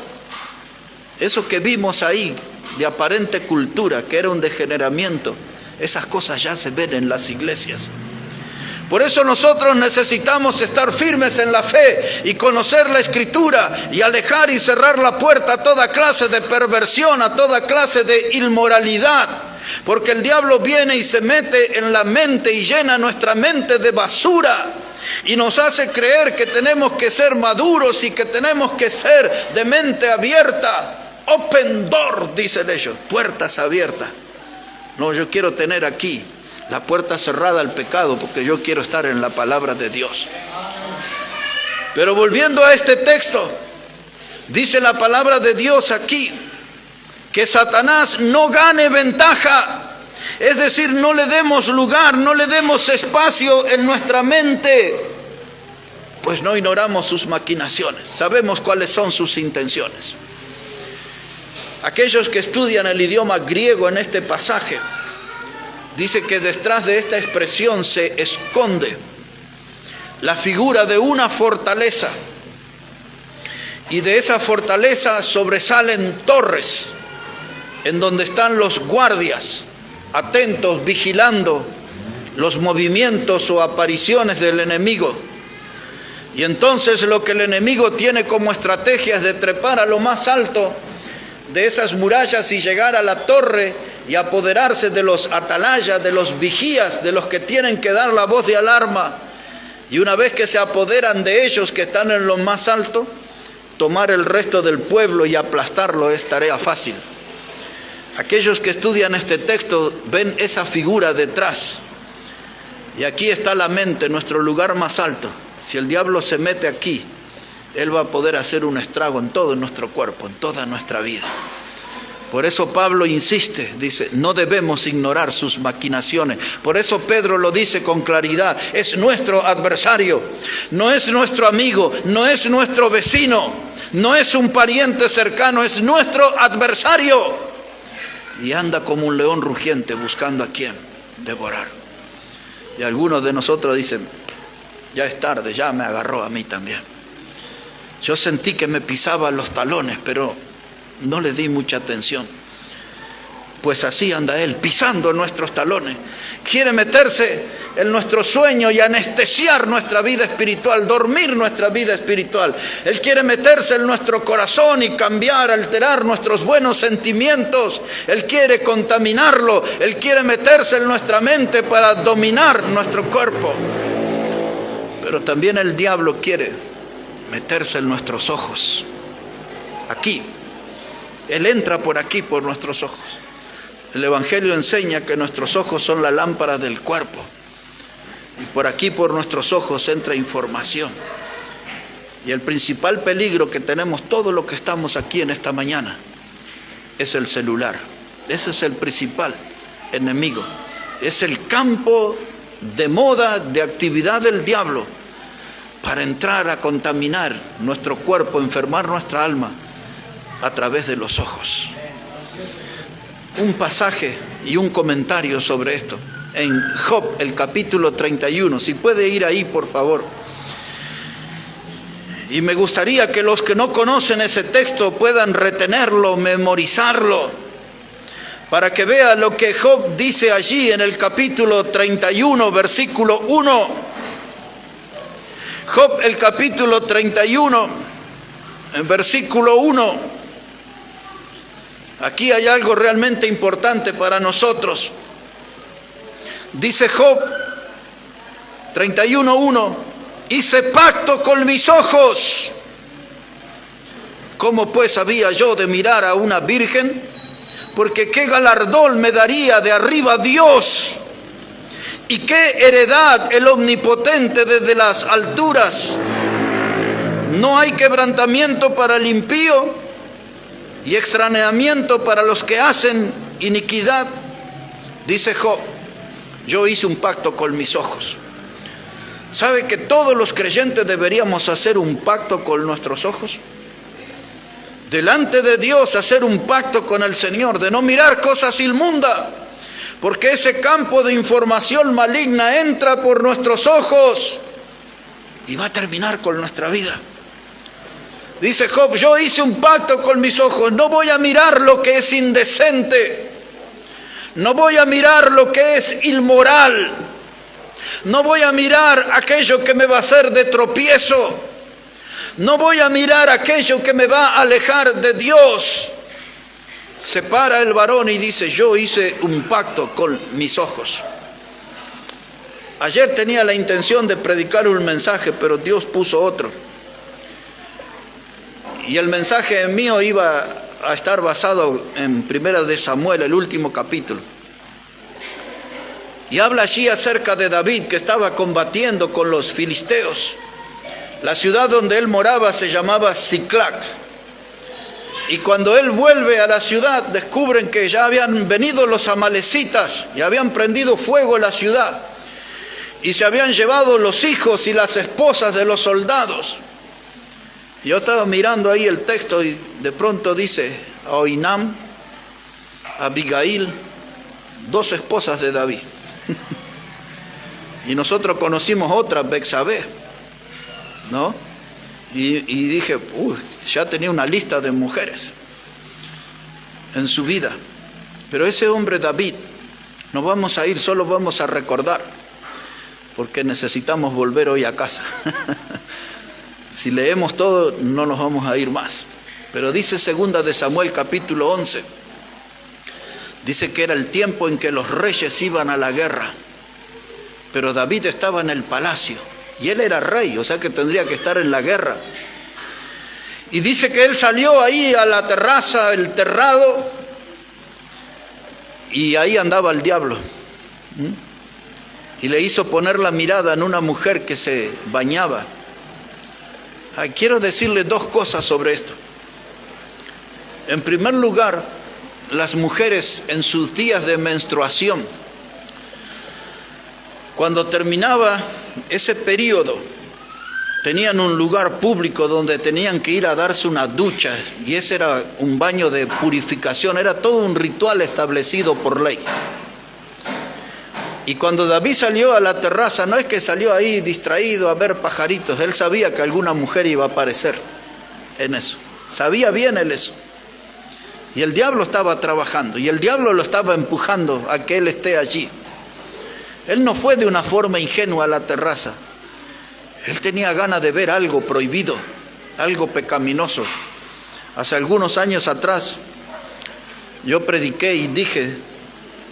Speaker 1: Eso que vimos ahí de aparente cultura, que era un degeneramiento, esas cosas ya se ven en las iglesias. Por eso nosotros necesitamos estar firmes en la fe y conocer la Escritura y alejar y cerrar la puerta a toda clase de perversión, a toda clase de inmoralidad. Porque el diablo viene y se mete en la mente y llena nuestra mente de basura y nos hace creer que tenemos que ser maduros y que tenemos que ser de mente abierta. Open door, dicen ellos, puertas abiertas. No, yo quiero tener aquí la puerta cerrada al pecado porque yo quiero estar en la palabra de Dios. Pero volviendo a este texto, dice la palabra de Dios aquí que Satanás no gane ventaja. Es decir, no le demos lugar, no le demos espacio en nuestra mente, pues no ignoramos sus maquinaciones, sabemos cuáles son sus intenciones. Aquellos que estudian el idioma griego en este pasaje, dice que detrás de esta expresión se esconde la figura de una fortaleza, y de esa fortaleza sobresalen torres, en donde están los guardias, atentos, vigilando los movimientos o apariciones del enemigo. Y entonces lo que el enemigo tiene como estrategia es de trepar a lo más alto de esas murallas y llegar a la torre y apoderarse de los atalayas, de los vigías, de los que tienen que dar la voz de alarma. Y una vez que se apoderan de ellos que están en lo más alto, tomar el resto del pueblo y aplastarlo es tarea fácil. Aquellos que estudian este texto ven esa figura detrás. Y aquí está la mente, nuestro lugar más alto. Si el diablo se mete aquí, él va a poder hacer un estrago en todo nuestro cuerpo, en toda nuestra vida. Por eso Pablo insiste, dice, no debemos ignorar sus maquinaciones. Por eso Pedro lo dice con claridad, es nuestro adversario, no es nuestro amigo, no es nuestro vecino, no es un pariente cercano, es nuestro adversario. Y anda como un león rugiente buscando a quien devorar. Y algunos de nosotros dicen, ya es tarde, ya me agarró a mí también. Yo sentí que me pisaba los talones, pero no le di mucha atención. pues así anda él, pisando nuestros talones. Quiere meterse en nuestro sueño y anestesiar nuestra vida espiritual, dormir nuestra vida espiritual. Él quiere meterse en nuestro corazón y cambiar, alterar nuestros buenos sentimientos. Él quiere contaminarlo. Él quiere meterse en nuestra mente para dominar nuestro cuerpo. Pero también el diablo quiere meterse en nuestros ojos. Aquí. Él entra por aquí, por nuestros ojos. El Evangelio enseña que nuestros ojos son la lámpara del cuerpo. Y por aquí, por nuestros ojos, entra información. Y el principal peligro que tenemos todos los que estamos aquí en esta mañana es el celular. Ese es el principal enemigo. Es el campo de moda, de actividad del diablo para entrar a contaminar nuestro cuerpo, enfermar nuestra alma a través de los ojos. Un pasaje y un comentario sobre esto en Job, el capítulo 31. Si puede ir ahí, por favor. Y me gustaría que los que no conocen ese texto puedan retenerlo, memorizarlo, para que vea lo que Job dice allí en el capítulo 31, versículo 1. Job, el capítulo 31, en versículo 1. Aquí hay algo realmente importante para nosotros. Dice Job 31:1: hice pacto con mis ojos. ¿Cómo pues había yo de mirar a una virgen? Porque qué galardón me daría de arriba Dios, y qué heredad el Omnipotente desde las alturas. No hay quebrantamiento para el impío, y extrañamiento para los que hacen iniquidad. Dice Job: yo hice un pacto con mis ojos. ¿Sabe que todos los creyentes deberíamos hacer un pacto con nuestros ojos? Delante de Dios, hacer un pacto con el Señor, de no mirar cosas inmundas, porque ese campo de información maligna entra por nuestros ojos y va a terminar con nuestra vida. Dice Job: yo hice un pacto con mis ojos, no voy a mirar lo que es indecente, no voy a mirar lo que es inmoral, no voy a mirar aquello que me va a hacer de tropiezo, no voy a mirar aquello que me va a alejar de Dios. Se para el varón y dice: yo hice un pacto con mis ojos. Ayer tenía la intención de predicar un mensaje, pero Dios puso otro. Y el mensaje mío iba a estar basado en 1 de Samuel, el último capítulo. Y habla allí acerca de David, que estaba combatiendo con los filisteos. La ciudad donde él moraba se llamaba Siclac. Y cuando él vuelve a la ciudad, descubren que ya habían venido los amalecitas y habían prendido fuego en la ciudad. Y se habían llevado los hijos y las esposas de los soldados. Yo estaba mirando ahí el texto y de pronto dice: Oinam, Abigail, 2 esposas de David. Y nosotros conocimos otra, Betsabé, ¿no? Y dije: ya tenía una lista de mujeres en su vida. Pero ese hombre David, no vamos a ir, solo vamos a recordar, porque necesitamos volver hoy a casa. Si leemos todo, no nos vamos a ir más. Pero dice 2 de Samuel, capítulo 11. Dice que era el tiempo en que los reyes iban a la guerra. Pero David estaba en el palacio. Y él era rey, o sea que tendría que estar en la guerra. Y dice que él salió ahí a la terraza, el terrado. Y ahí andaba el diablo. Y le hizo poner la mirada en una mujer que se bañaba. Quiero decirles 2 cosas sobre esto. En primer lugar, las mujeres en sus días de menstruación, cuando terminaba ese periodo, tenían un lugar público donde tenían que ir a darse una ducha, y ese era un baño de purificación, era todo un ritual establecido por ley. Y cuando David salió a la terraza, no es que salió ahí distraído a ver pajaritos, él sabía que alguna mujer iba a aparecer en eso, sabía bien él eso. Y el diablo estaba trabajando, y el diablo lo estaba empujando a que él esté allí. Él no fue de una forma ingenua a la terraza. Él tenía ganas de ver algo prohibido, algo pecaminoso. Hace algunos años atrás, yo prediqué y dije,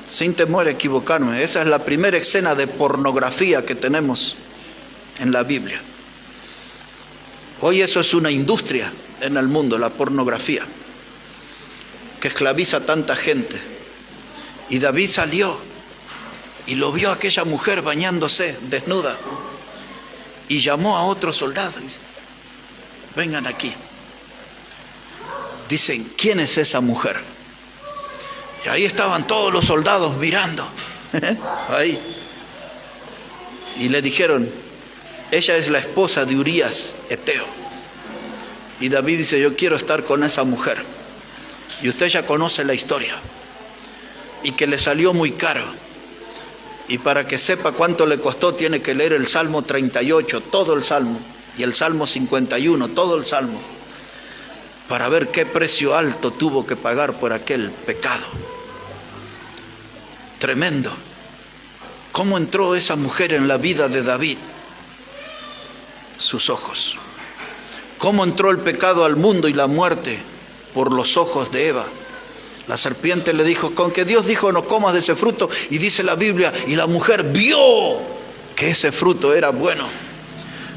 Speaker 1: sin temor a equivocarme, esa es la primera escena de pornografía que tenemos en la Biblia. Hoy eso es una industria en el mundo, la pornografía, que esclaviza a tanta gente. Y David salió y lo vio a aquella mujer bañándose desnuda y llamó a otros soldados y dice, vengan aquí. Dicen, ¿quién es esa mujer? Y ahí estaban todos los soldados mirando ahí, y le dijeron, ella es la esposa de Urías Eteo. Y David dice, yo quiero estar con esa mujer. Y usted ya conoce la historia, y que le salió muy caro. Y para que sepa cuánto le costó, tiene que leer el Salmo 38, todo el Salmo, y el Salmo 51, todo el Salmo, para ver qué precio alto tuvo que pagar por aquel pecado. Tremendo. ¿Cómo entró esa mujer en la vida de David? Sus ojos. ¿Cómo entró el pecado al mundo y la muerte? Por los ojos de Eva. La serpiente le dijo, con que Dios dijo no comas de ese fruto, y dice la Biblia, y la mujer vio que ese fruto era bueno.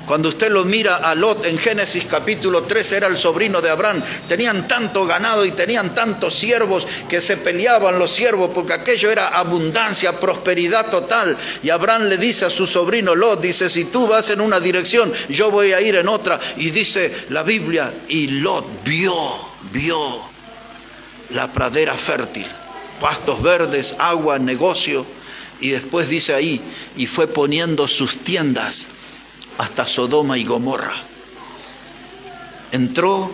Speaker 1: Cuando usted lo mira a Lot en Génesis capítulo 13, era el sobrino de Abraham. Tenían tanto ganado y tenían tantos siervos que se peleaban los siervos porque aquello era abundancia, prosperidad total. Y Abraham le dice a su sobrino Lot, dice, si tú vas en una dirección, yo voy a ir en otra. Y dice la Biblia, y Lot vio la pradera fértil, pastos verdes, agua, negocio. Y después dice ahí, y fue poniendo sus tiendas hasta Sodoma y Gomorra. Entró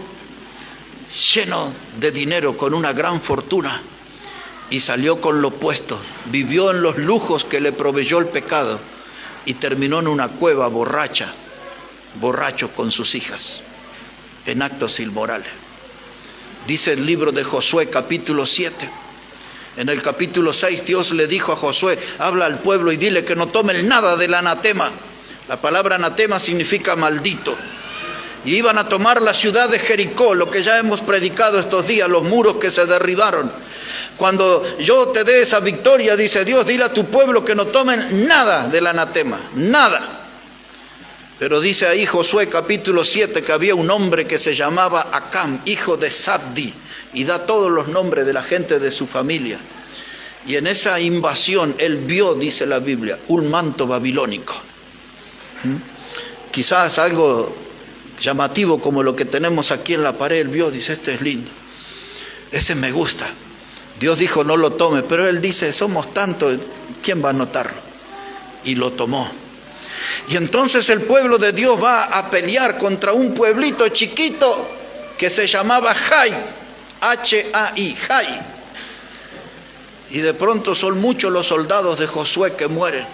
Speaker 1: lleno de dinero, con una gran fortuna, y salió con lo opuesto. Vivió en los lujos que le proveyó el pecado y terminó en una cueva borracho con sus hijas, en actos inmorales. Dice el libro de Josué capítulo 7. En el capítulo 6 Dios le dijo a Josué, habla al pueblo y dile que no tomen nada del anatema. La palabra anatema significa maldito. Y iban a tomar la ciudad de Jericó, lo que ya hemos predicado estos días, los muros que se derribaron. Cuando yo te dé esa victoria, dice Dios, dile a tu pueblo que no tomen nada del anatema, nada. Pero dice ahí Josué capítulo 7 que había un hombre que se llamaba Acán, hijo de Sabdi, y da todos los nombres de la gente de su familia. Y en esa invasión él vio, dice la Biblia, un manto babilónico. Quizás algo llamativo como lo que tenemos aquí en la pared, él vio, dice, este es lindo, ese me gusta. Dios dijo no lo tome, pero él dice, somos tantos, ¿quién va a notarlo? Y lo tomó. Y entonces el pueblo de Dios va a pelear contra un pueblito chiquito que se llamaba Jai, H-A-I, Jai. Y de pronto son muchos los soldados de Josué que mueren.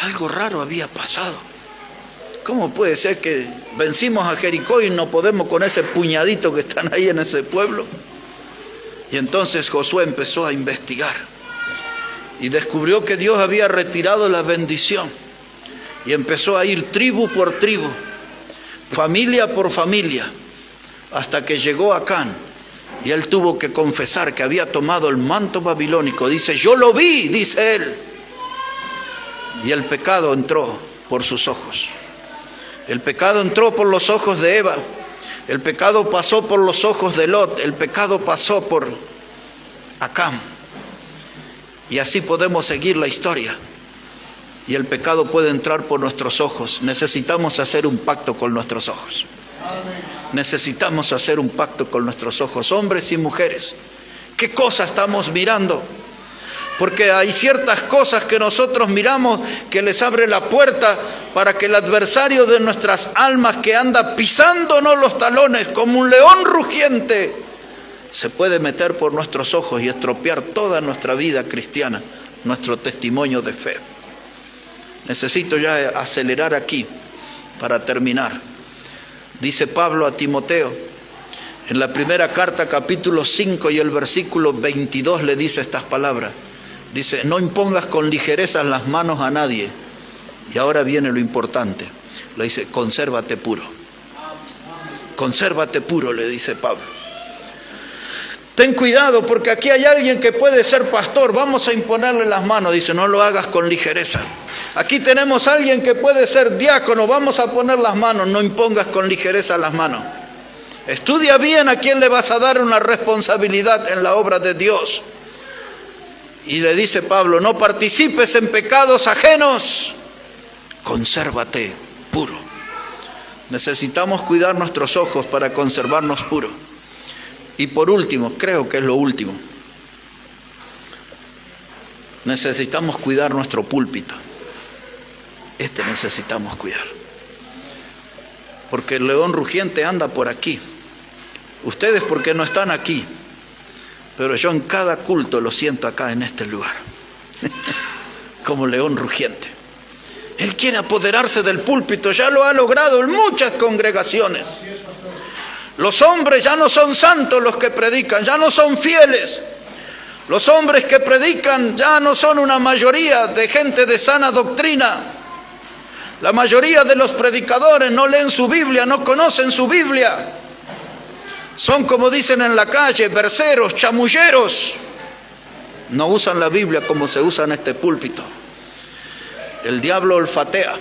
Speaker 1: Algo raro había pasado. ¿Cómo puede ser que vencimos a Jericó y no podemos con ese puñadito que están ahí en ese pueblo? Y entonces Josué empezó a investigar y descubrió que Dios había retirado la bendición. Y empezó a ir tribu por tribu, familia por familia, hasta que llegó a Acán. Y él tuvo que confesar que había tomado el manto babilónico. Dice, yo lo vi, dice él. Y el pecado entró por sus ojos. El pecado entró por los ojos de Eva. El pecado pasó por los ojos de Lot. El pecado pasó por Acán. Y así podemos seguir la historia. Y el pecado puede entrar por nuestros ojos. Necesitamos hacer un pacto con nuestros ojos. Necesitamos hacer un pacto con nuestros ojos, hombres y mujeres. ¿Qué cosa estamos mirando? Porque hay ciertas cosas que nosotros miramos que les abre la puerta para que el adversario de nuestras almas, que anda pisándonos los talones como un león rugiente, se puede meter por nuestros ojos y estropear toda nuestra vida cristiana, nuestro testimonio de fe. Necesito ya acelerar aquí para terminar. Dice Pablo a Timoteo En la primera carta, capítulo 5 y el versículo 22 le dice estas palabras. Dice, no impongas con ligereza las manos a nadie. Y ahora viene lo importante. Le dice, consérvate puro. Consérvate puro, le dice Pablo. Ten cuidado porque aquí hay alguien que puede ser pastor. Vamos a imponerle las manos. Dice, no lo hagas con ligereza. Aquí tenemos a alguien que puede ser diácono. Vamos a poner las manos. No impongas con ligereza las manos. Estudia bien a quién le vas a dar una responsabilidad en la obra de Dios. Y le dice Pablo, no participes en pecados ajenos. Consérvate puro. Necesitamos cuidar nuestros ojos para conservarnos puros. Y por último, creo que es lo último, necesitamos cuidar nuestro púlpito. Necesitamos cuidar. Porque el león rugiente anda por aquí. Ustedes porque no están aquí, pero yo en cada culto lo siento acá en este lugar. Como león rugiente. Él quiere apoderarse del púlpito, ya lo ha logrado en muchas congregaciones. Los hombres ya no son santos los que predican, ya no son fieles. Los hombres que predican ya no son una mayoría de gente de sana doctrina. La mayoría de los predicadores no leen su Biblia, no conocen su Biblia. Son, como dicen en la calle, verseros, chamulleros. No usan la Biblia como se usa en este púlpito. El diablo olfatea.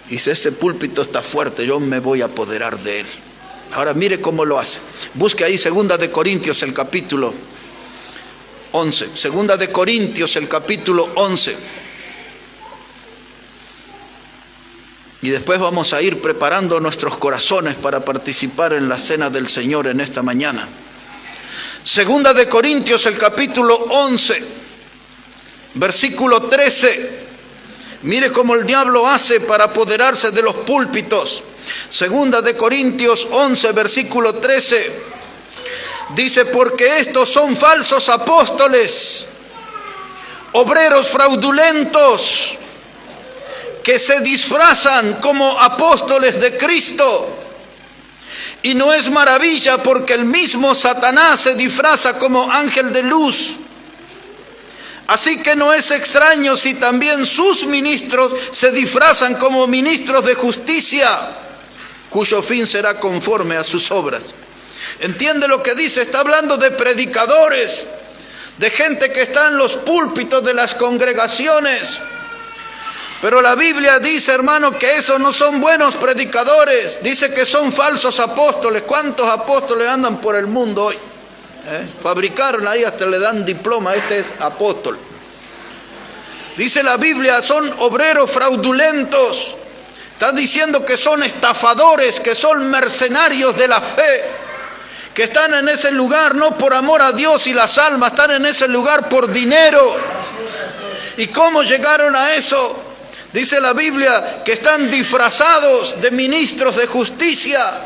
Speaker 1: Y dice, ese púlpito está fuerte, yo me voy a apoderar de él. Ahora mire cómo lo hace. Busque ahí 2 de Corintios, el capítulo 11. 2 de Corintios, el capítulo 11. Y después vamos a ir preparando nuestros corazones para participar en la cena del Señor en esta mañana. 2 de Corintios, el capítulo 11, versículo 13. Mire cómo el diablo hace para apoderarse de los púlpitos. 2 de Corintios 11, versículo 13. Dice, porque estos son falsos apóstoles, obreros fraudulentos, que se disfrazan como apóstoles de Cristo. Y no es maravilla porque el mismo Satanás se disfraza como ángel de luz. Así que no es extraño si también sus ministros se disfrazan como ministros de justicia, cuyo fin será conforme a sus obras. ¿Entiende lo que dice? Está hablando de predicadores, de gente que está en los púlpitos de las congregaciones. Pero la Biblia dice, hermano, que esos no son buenos predicadores. Dice que son falsos apóstoles. ¿Cuántos apóstoles andan por el mundo hoy? Fabricaron ahí, hasta le dan diploma, este es apóstol. Dice la Biblia, son obreros fraudulentos. Está diciendo que son estafadores, que son mercenarios de la fe, que están en ese lugar no por amor a Dios y las almas, están en ese lugar por dinero. ¿Y cómo llegaron a eso? Dice la Biblia que están disfrazados de ministros de justicia.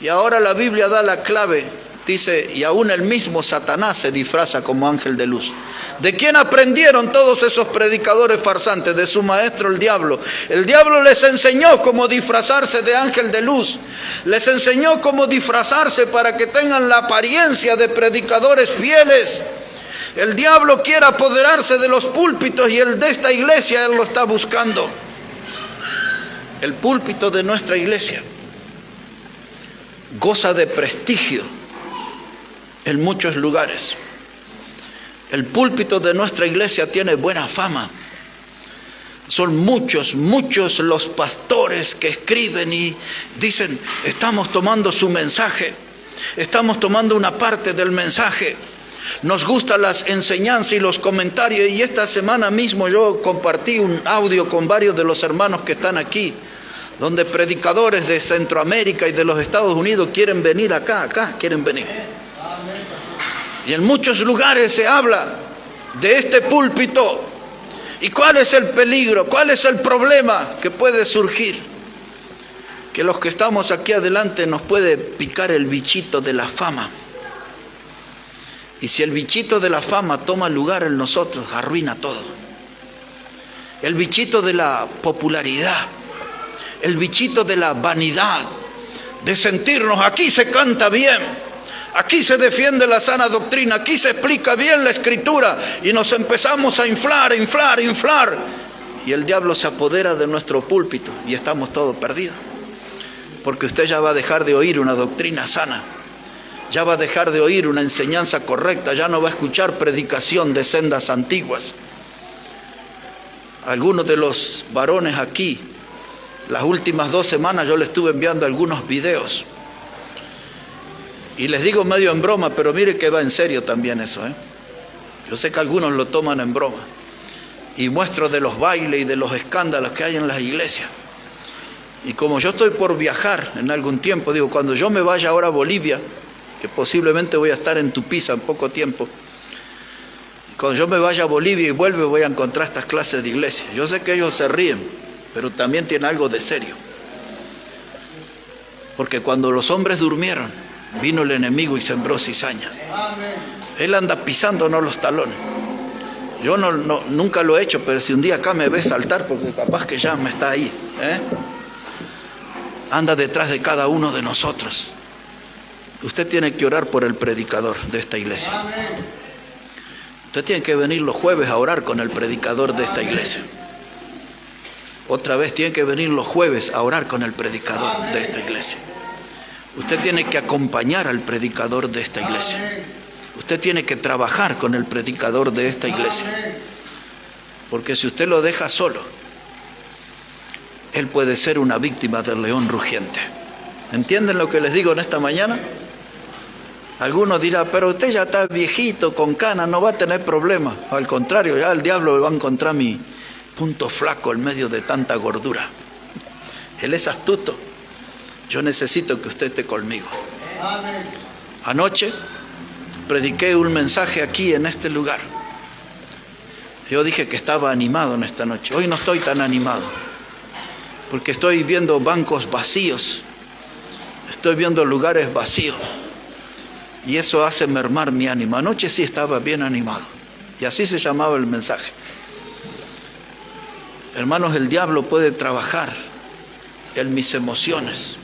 Speaker 1: Y ahora la Biblia da la clave. Dice, y aún el mismo Satanás se disfraza como ángel de luz. ¿De quién aprendieron todos esos predicadores farsantes? De su maestro el diablo. El diablo les enseñó cómo disfrazarse de ángel de luz. Les enseñó cómo disfrazarse para que tengan la apariencia de predicadores fieles. El diablo quiere apoderarse de los púlpitos y el de esta iglesia, él lo está buscando. El púlpito de nuestra iglesia goza de prestigio en muchos lugares. El púlpito de nuestra iglesia tiene buena fama. Son muchos los pastores que escriben y dicen, estamos tomando su mensaje, estamos tomando una parte del mensaje. Nos gustan las enseñanzas y los comentarios, y esta semana mismo yo compartí un audio con varios de los hermanos que están aquí, donde predicadores de Centroamérica y de los Estados Unidos quieren venir acá quieren venir. Y en muchos lugares se habla de este púlpito. ¿Y cuál es el peligro? ¿Cuál es el problema que puede surgir? Que los que estamos aquí adelante nos puede picar el bichito de la fama. Y si el bichito de la fama toma lugar en nosotros, arruina todo. El bichito de la popularidad, el bichito de la vanidad, de sentirnos, aquí se canta bien, aquí se defiende la sana doctrina, aquí se explica bien la Escritura, y nos empezamos a inflar. Y el diablo se apodera de nuestro púlpito y estamos todos perdidos. Porque usted ya va a dejar de oír una doctrina sana, ya va a dejar de oír una enseñanza correcta, ya no va a escuchar predicación de sendas antiguas. Algunos de los varones aquí, las últimas 2 semanas yo les estuve enviando algunos videos. Y les digo medio en broma, pero mire que va en serio también eso, Yo sé que algunos lo toman en broma. Y muestro de los bailes y de los escándalos que hay en las iglesias. Y como yo estoy por viajar en algún tiempo, digo, cuando yo me vaya ahora a Bolivia, que posiblemente voy a estar en Tupiza en poco tiempo, cuando yo me vaya a Bolivia y vuelva voy a encontrar estas clases de iglesias. Yo sé que ellos se ríen, pero también tiene algo de serio. Porque cuando los hombres durmieron, vino el enemigo y sembró cizaña. Él anda pisándonos los talones. Yo nunca lo he hecho, pero si un día acá me ve saltar, porque capaz que ya me está ahí, anda detrás de cada uno de nosotros. Usted tiene que orar por el predicador de esta iglesia. Usted tiene que venir los jueves a orar con el predicador de esta iglesia. Otra vez tiene que venir los jueves a orar con el predicador de esta iglesia. Usted tiene que acompañar al predicador de esta iglesia. Usted tiene que trabajar con el predicador de esta iglesia. Porque si usted lo deja solo, él puede ser una víctima del león rugiente. ¿Entienden lo que les digo en esta mañana? Algunos dirán, pero usted ya está viejito, con canas, no va a tener problemas. Al contrario, ya el diablo va a encontrar mi punto flaco en medio de tanta gordura. Él es astuto. Yo necesito que usted esté conmigo. Anoche prediqué un mensaje aquí en este lugar. Yo dije que estaba animado en esta noche. Hoy no estoy tan animado, porque estoy viendo bancos vacíos, estoy viendo lugares vacíos, y eso hace mermar mi ánimo. Anoche sí estaba bien animado, y así se llamaba el mensaje. Hermanos, el diablo puede trabajar en mis emociones.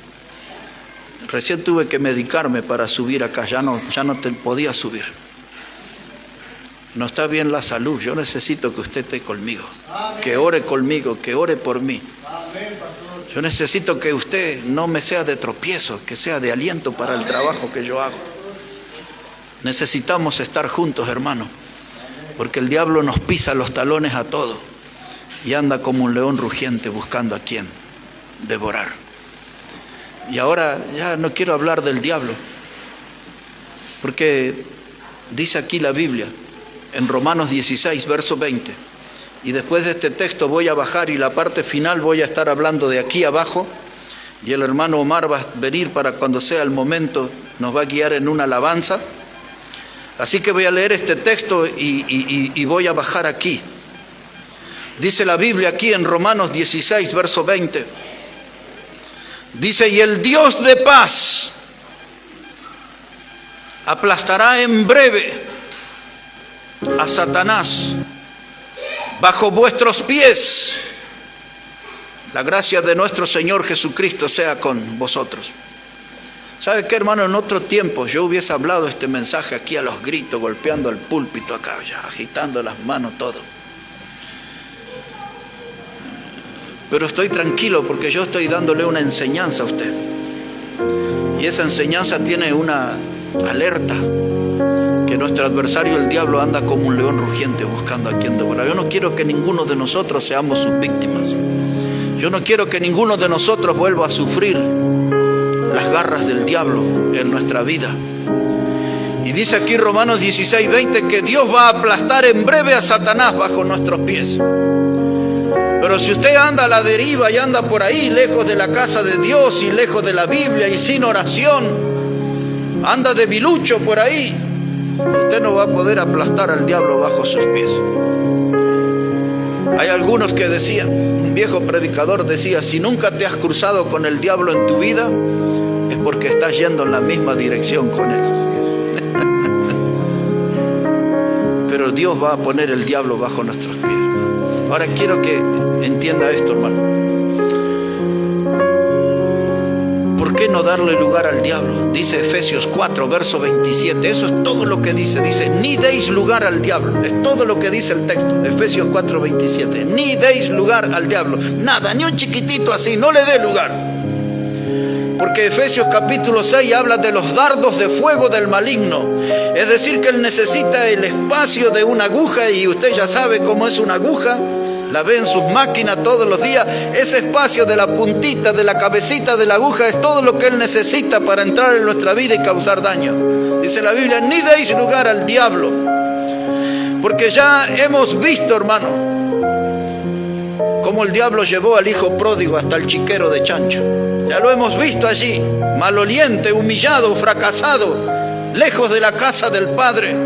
Speaker 1: Recién tuve que medicarme para subir acá, ya no podía subir. No está bien la salud, yo necesito que usted esté conmigo, que ore conmigo, que ore por mí. Yo necesito que usted no me sea de tropiezo, que sea de aliento para el trabajo que yo hago. Necesitamos estar juntos, hermano, porque el diablo nos pisa los talones a todos y anda como un león rugiente buscando a quien devorar. Y ahora ya no quiero hablar del diablo, porque dice aquí la Biblia, en Romanos 16, verso 20, y después de este texto voy a bajar y la parte final voy a estar hablando de aquí abajo, y el hermano Omar va a venir para cuando sea el momento, nos va a guiar en una alabanza. Así que voy a leer este texto y voy a bajar aquí. Dice la Biblia aquí en Romanos 16, verso 20. Dice, y el Dios de paz aplastará en breve a Satanás bajo vuestros pies. La gracia de nuestro Señor Jesucristo sea con vosotros. ¿Sabe qué, hermano? En otro tiempo yo hubiese hablado este mensaje aquí a los gritos, golpeando el púlpito acá, ya, agitando las manos, todo. Pero estoy tranquilo porque yo estoy dándole una enseñanza a usted. Y esa enseñanza tiene una alerta, que nuestro adversario, el diablo, anda como un león rugiente buscando a quien devorar. Yo no quiero que ninguno de nosotros seamos sus víctimas. Yo no quiero que ninguno de nosotros vuelva a sufrir las garras del diablo en nuestra vida. Y dice aquí Romanos 16, 20 que Dios va a aplastar en breve a Satanás bajo nuestros pies. Pero si usted anda a la deriva y anda por ahí lejos de la casa de Dios y lejos de la Biblia y sin oración, anda debilucho por ahí, usted no va a poder aplastar al diablo bajo sus pies. Hay algunos que decían, un viejo predicador decía, si nunca te has cruzado con el diablo en tu vida, es porque estás yendo en la misma dirección con él. Pero Dios va a poner el diablo bajo nuestros pies. Ahora quiero que entienda esto, hermano. ¿Por qué no darle lugar al diablo? Dice Efesios 4, verso 27. Eso es todo lo que dice. Dice, ni deis lugar al diablo. Es todo lo que dice el texto. Efesios 4, 27. Ni deis lugar al diablo. Nada, ni un chiquitito así, no le dé lugar. Porque Efesios capítulo 6 habla de los dardos de fuego del maligno. Es decir, que él necesita el espacio de una aguja, y usted ya sabe cómo es una aguja. La ve en sus máquinas todos los días. Ese espacio de la puntita, de la cabecita de la aguja, es todo lo que él necesita para entrar en nuestra vida y causar daño. Dice la Biblia, ni deis lugar al diablo. Porque ya hemos visto, hermano, cómo el diablo llevó al hijo pródigo hasta el chiquero de chancho. Ya lo hemos visto allí, maloliente, humillado, fracasado, lejos de la casa del Padre.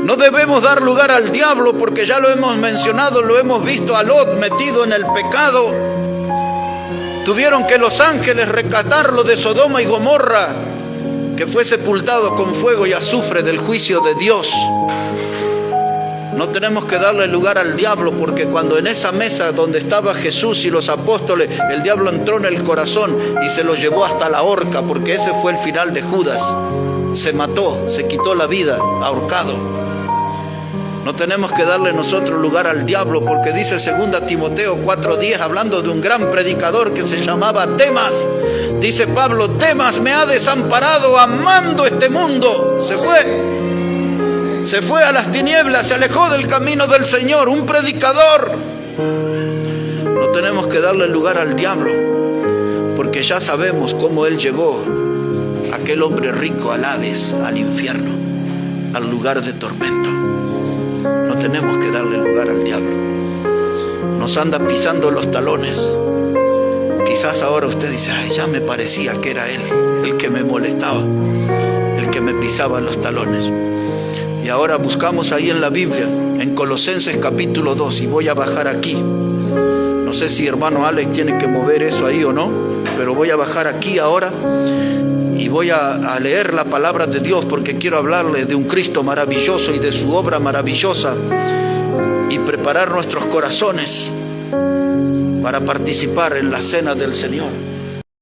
Speaker 1: No debemos dar lugar al diablo, porque ya lo hemos mencionado, lo hemos visto a Lot metido en el pecado. Tuvieron que los ángeles rescatarlo de Sodoma y Gomorra, que fue sepultado con fuego y azufre del juicio de Dios. No tenemos que darle lugar al diablo, porque cuando en esa mesa donde estaba Jesús y los apóstoles, el diablo entró en el corazón y se lo llevó hasta la horca, porque ese fue el final de Judas. Se mató, se quitó la vida, ahorcado. No tenemos que darle nosotros lugar al diablo, porque dice 2 Timoteo 4:10, hablando de un gran predicador que se llamaba Demas. Dice Pablo, Demas me ha desamparado amando este mundo. Se fue a las tinieblas, se alejó del camino del Señor, un predicador. No tenemos que darle lugar al diablo, porque ya sabemos cómo él llevó a aquel hombre rico al Hades, al infierno, al lugar de tormento. No tenemos que darle lugar al diablo. Nos anda pisando los talones. Quizás ahora usted dice, ay, ya me parecía que era él el que me molestaba, el que me pisaba los talones. Y ahora buscamos ahí en la Biblia, en Colosenses capítulo 2, y voy a bajar aquí. No sé si hermano Alex tiene que mover eso ahí o no, pero voy a bajar aquí ahora y voy a leer la palabra de Dios, porque quiero hablarle de un Cristo maravilloso y de su obra maravillosa, y preparar nuestros corazones para participar en la cena del Señor.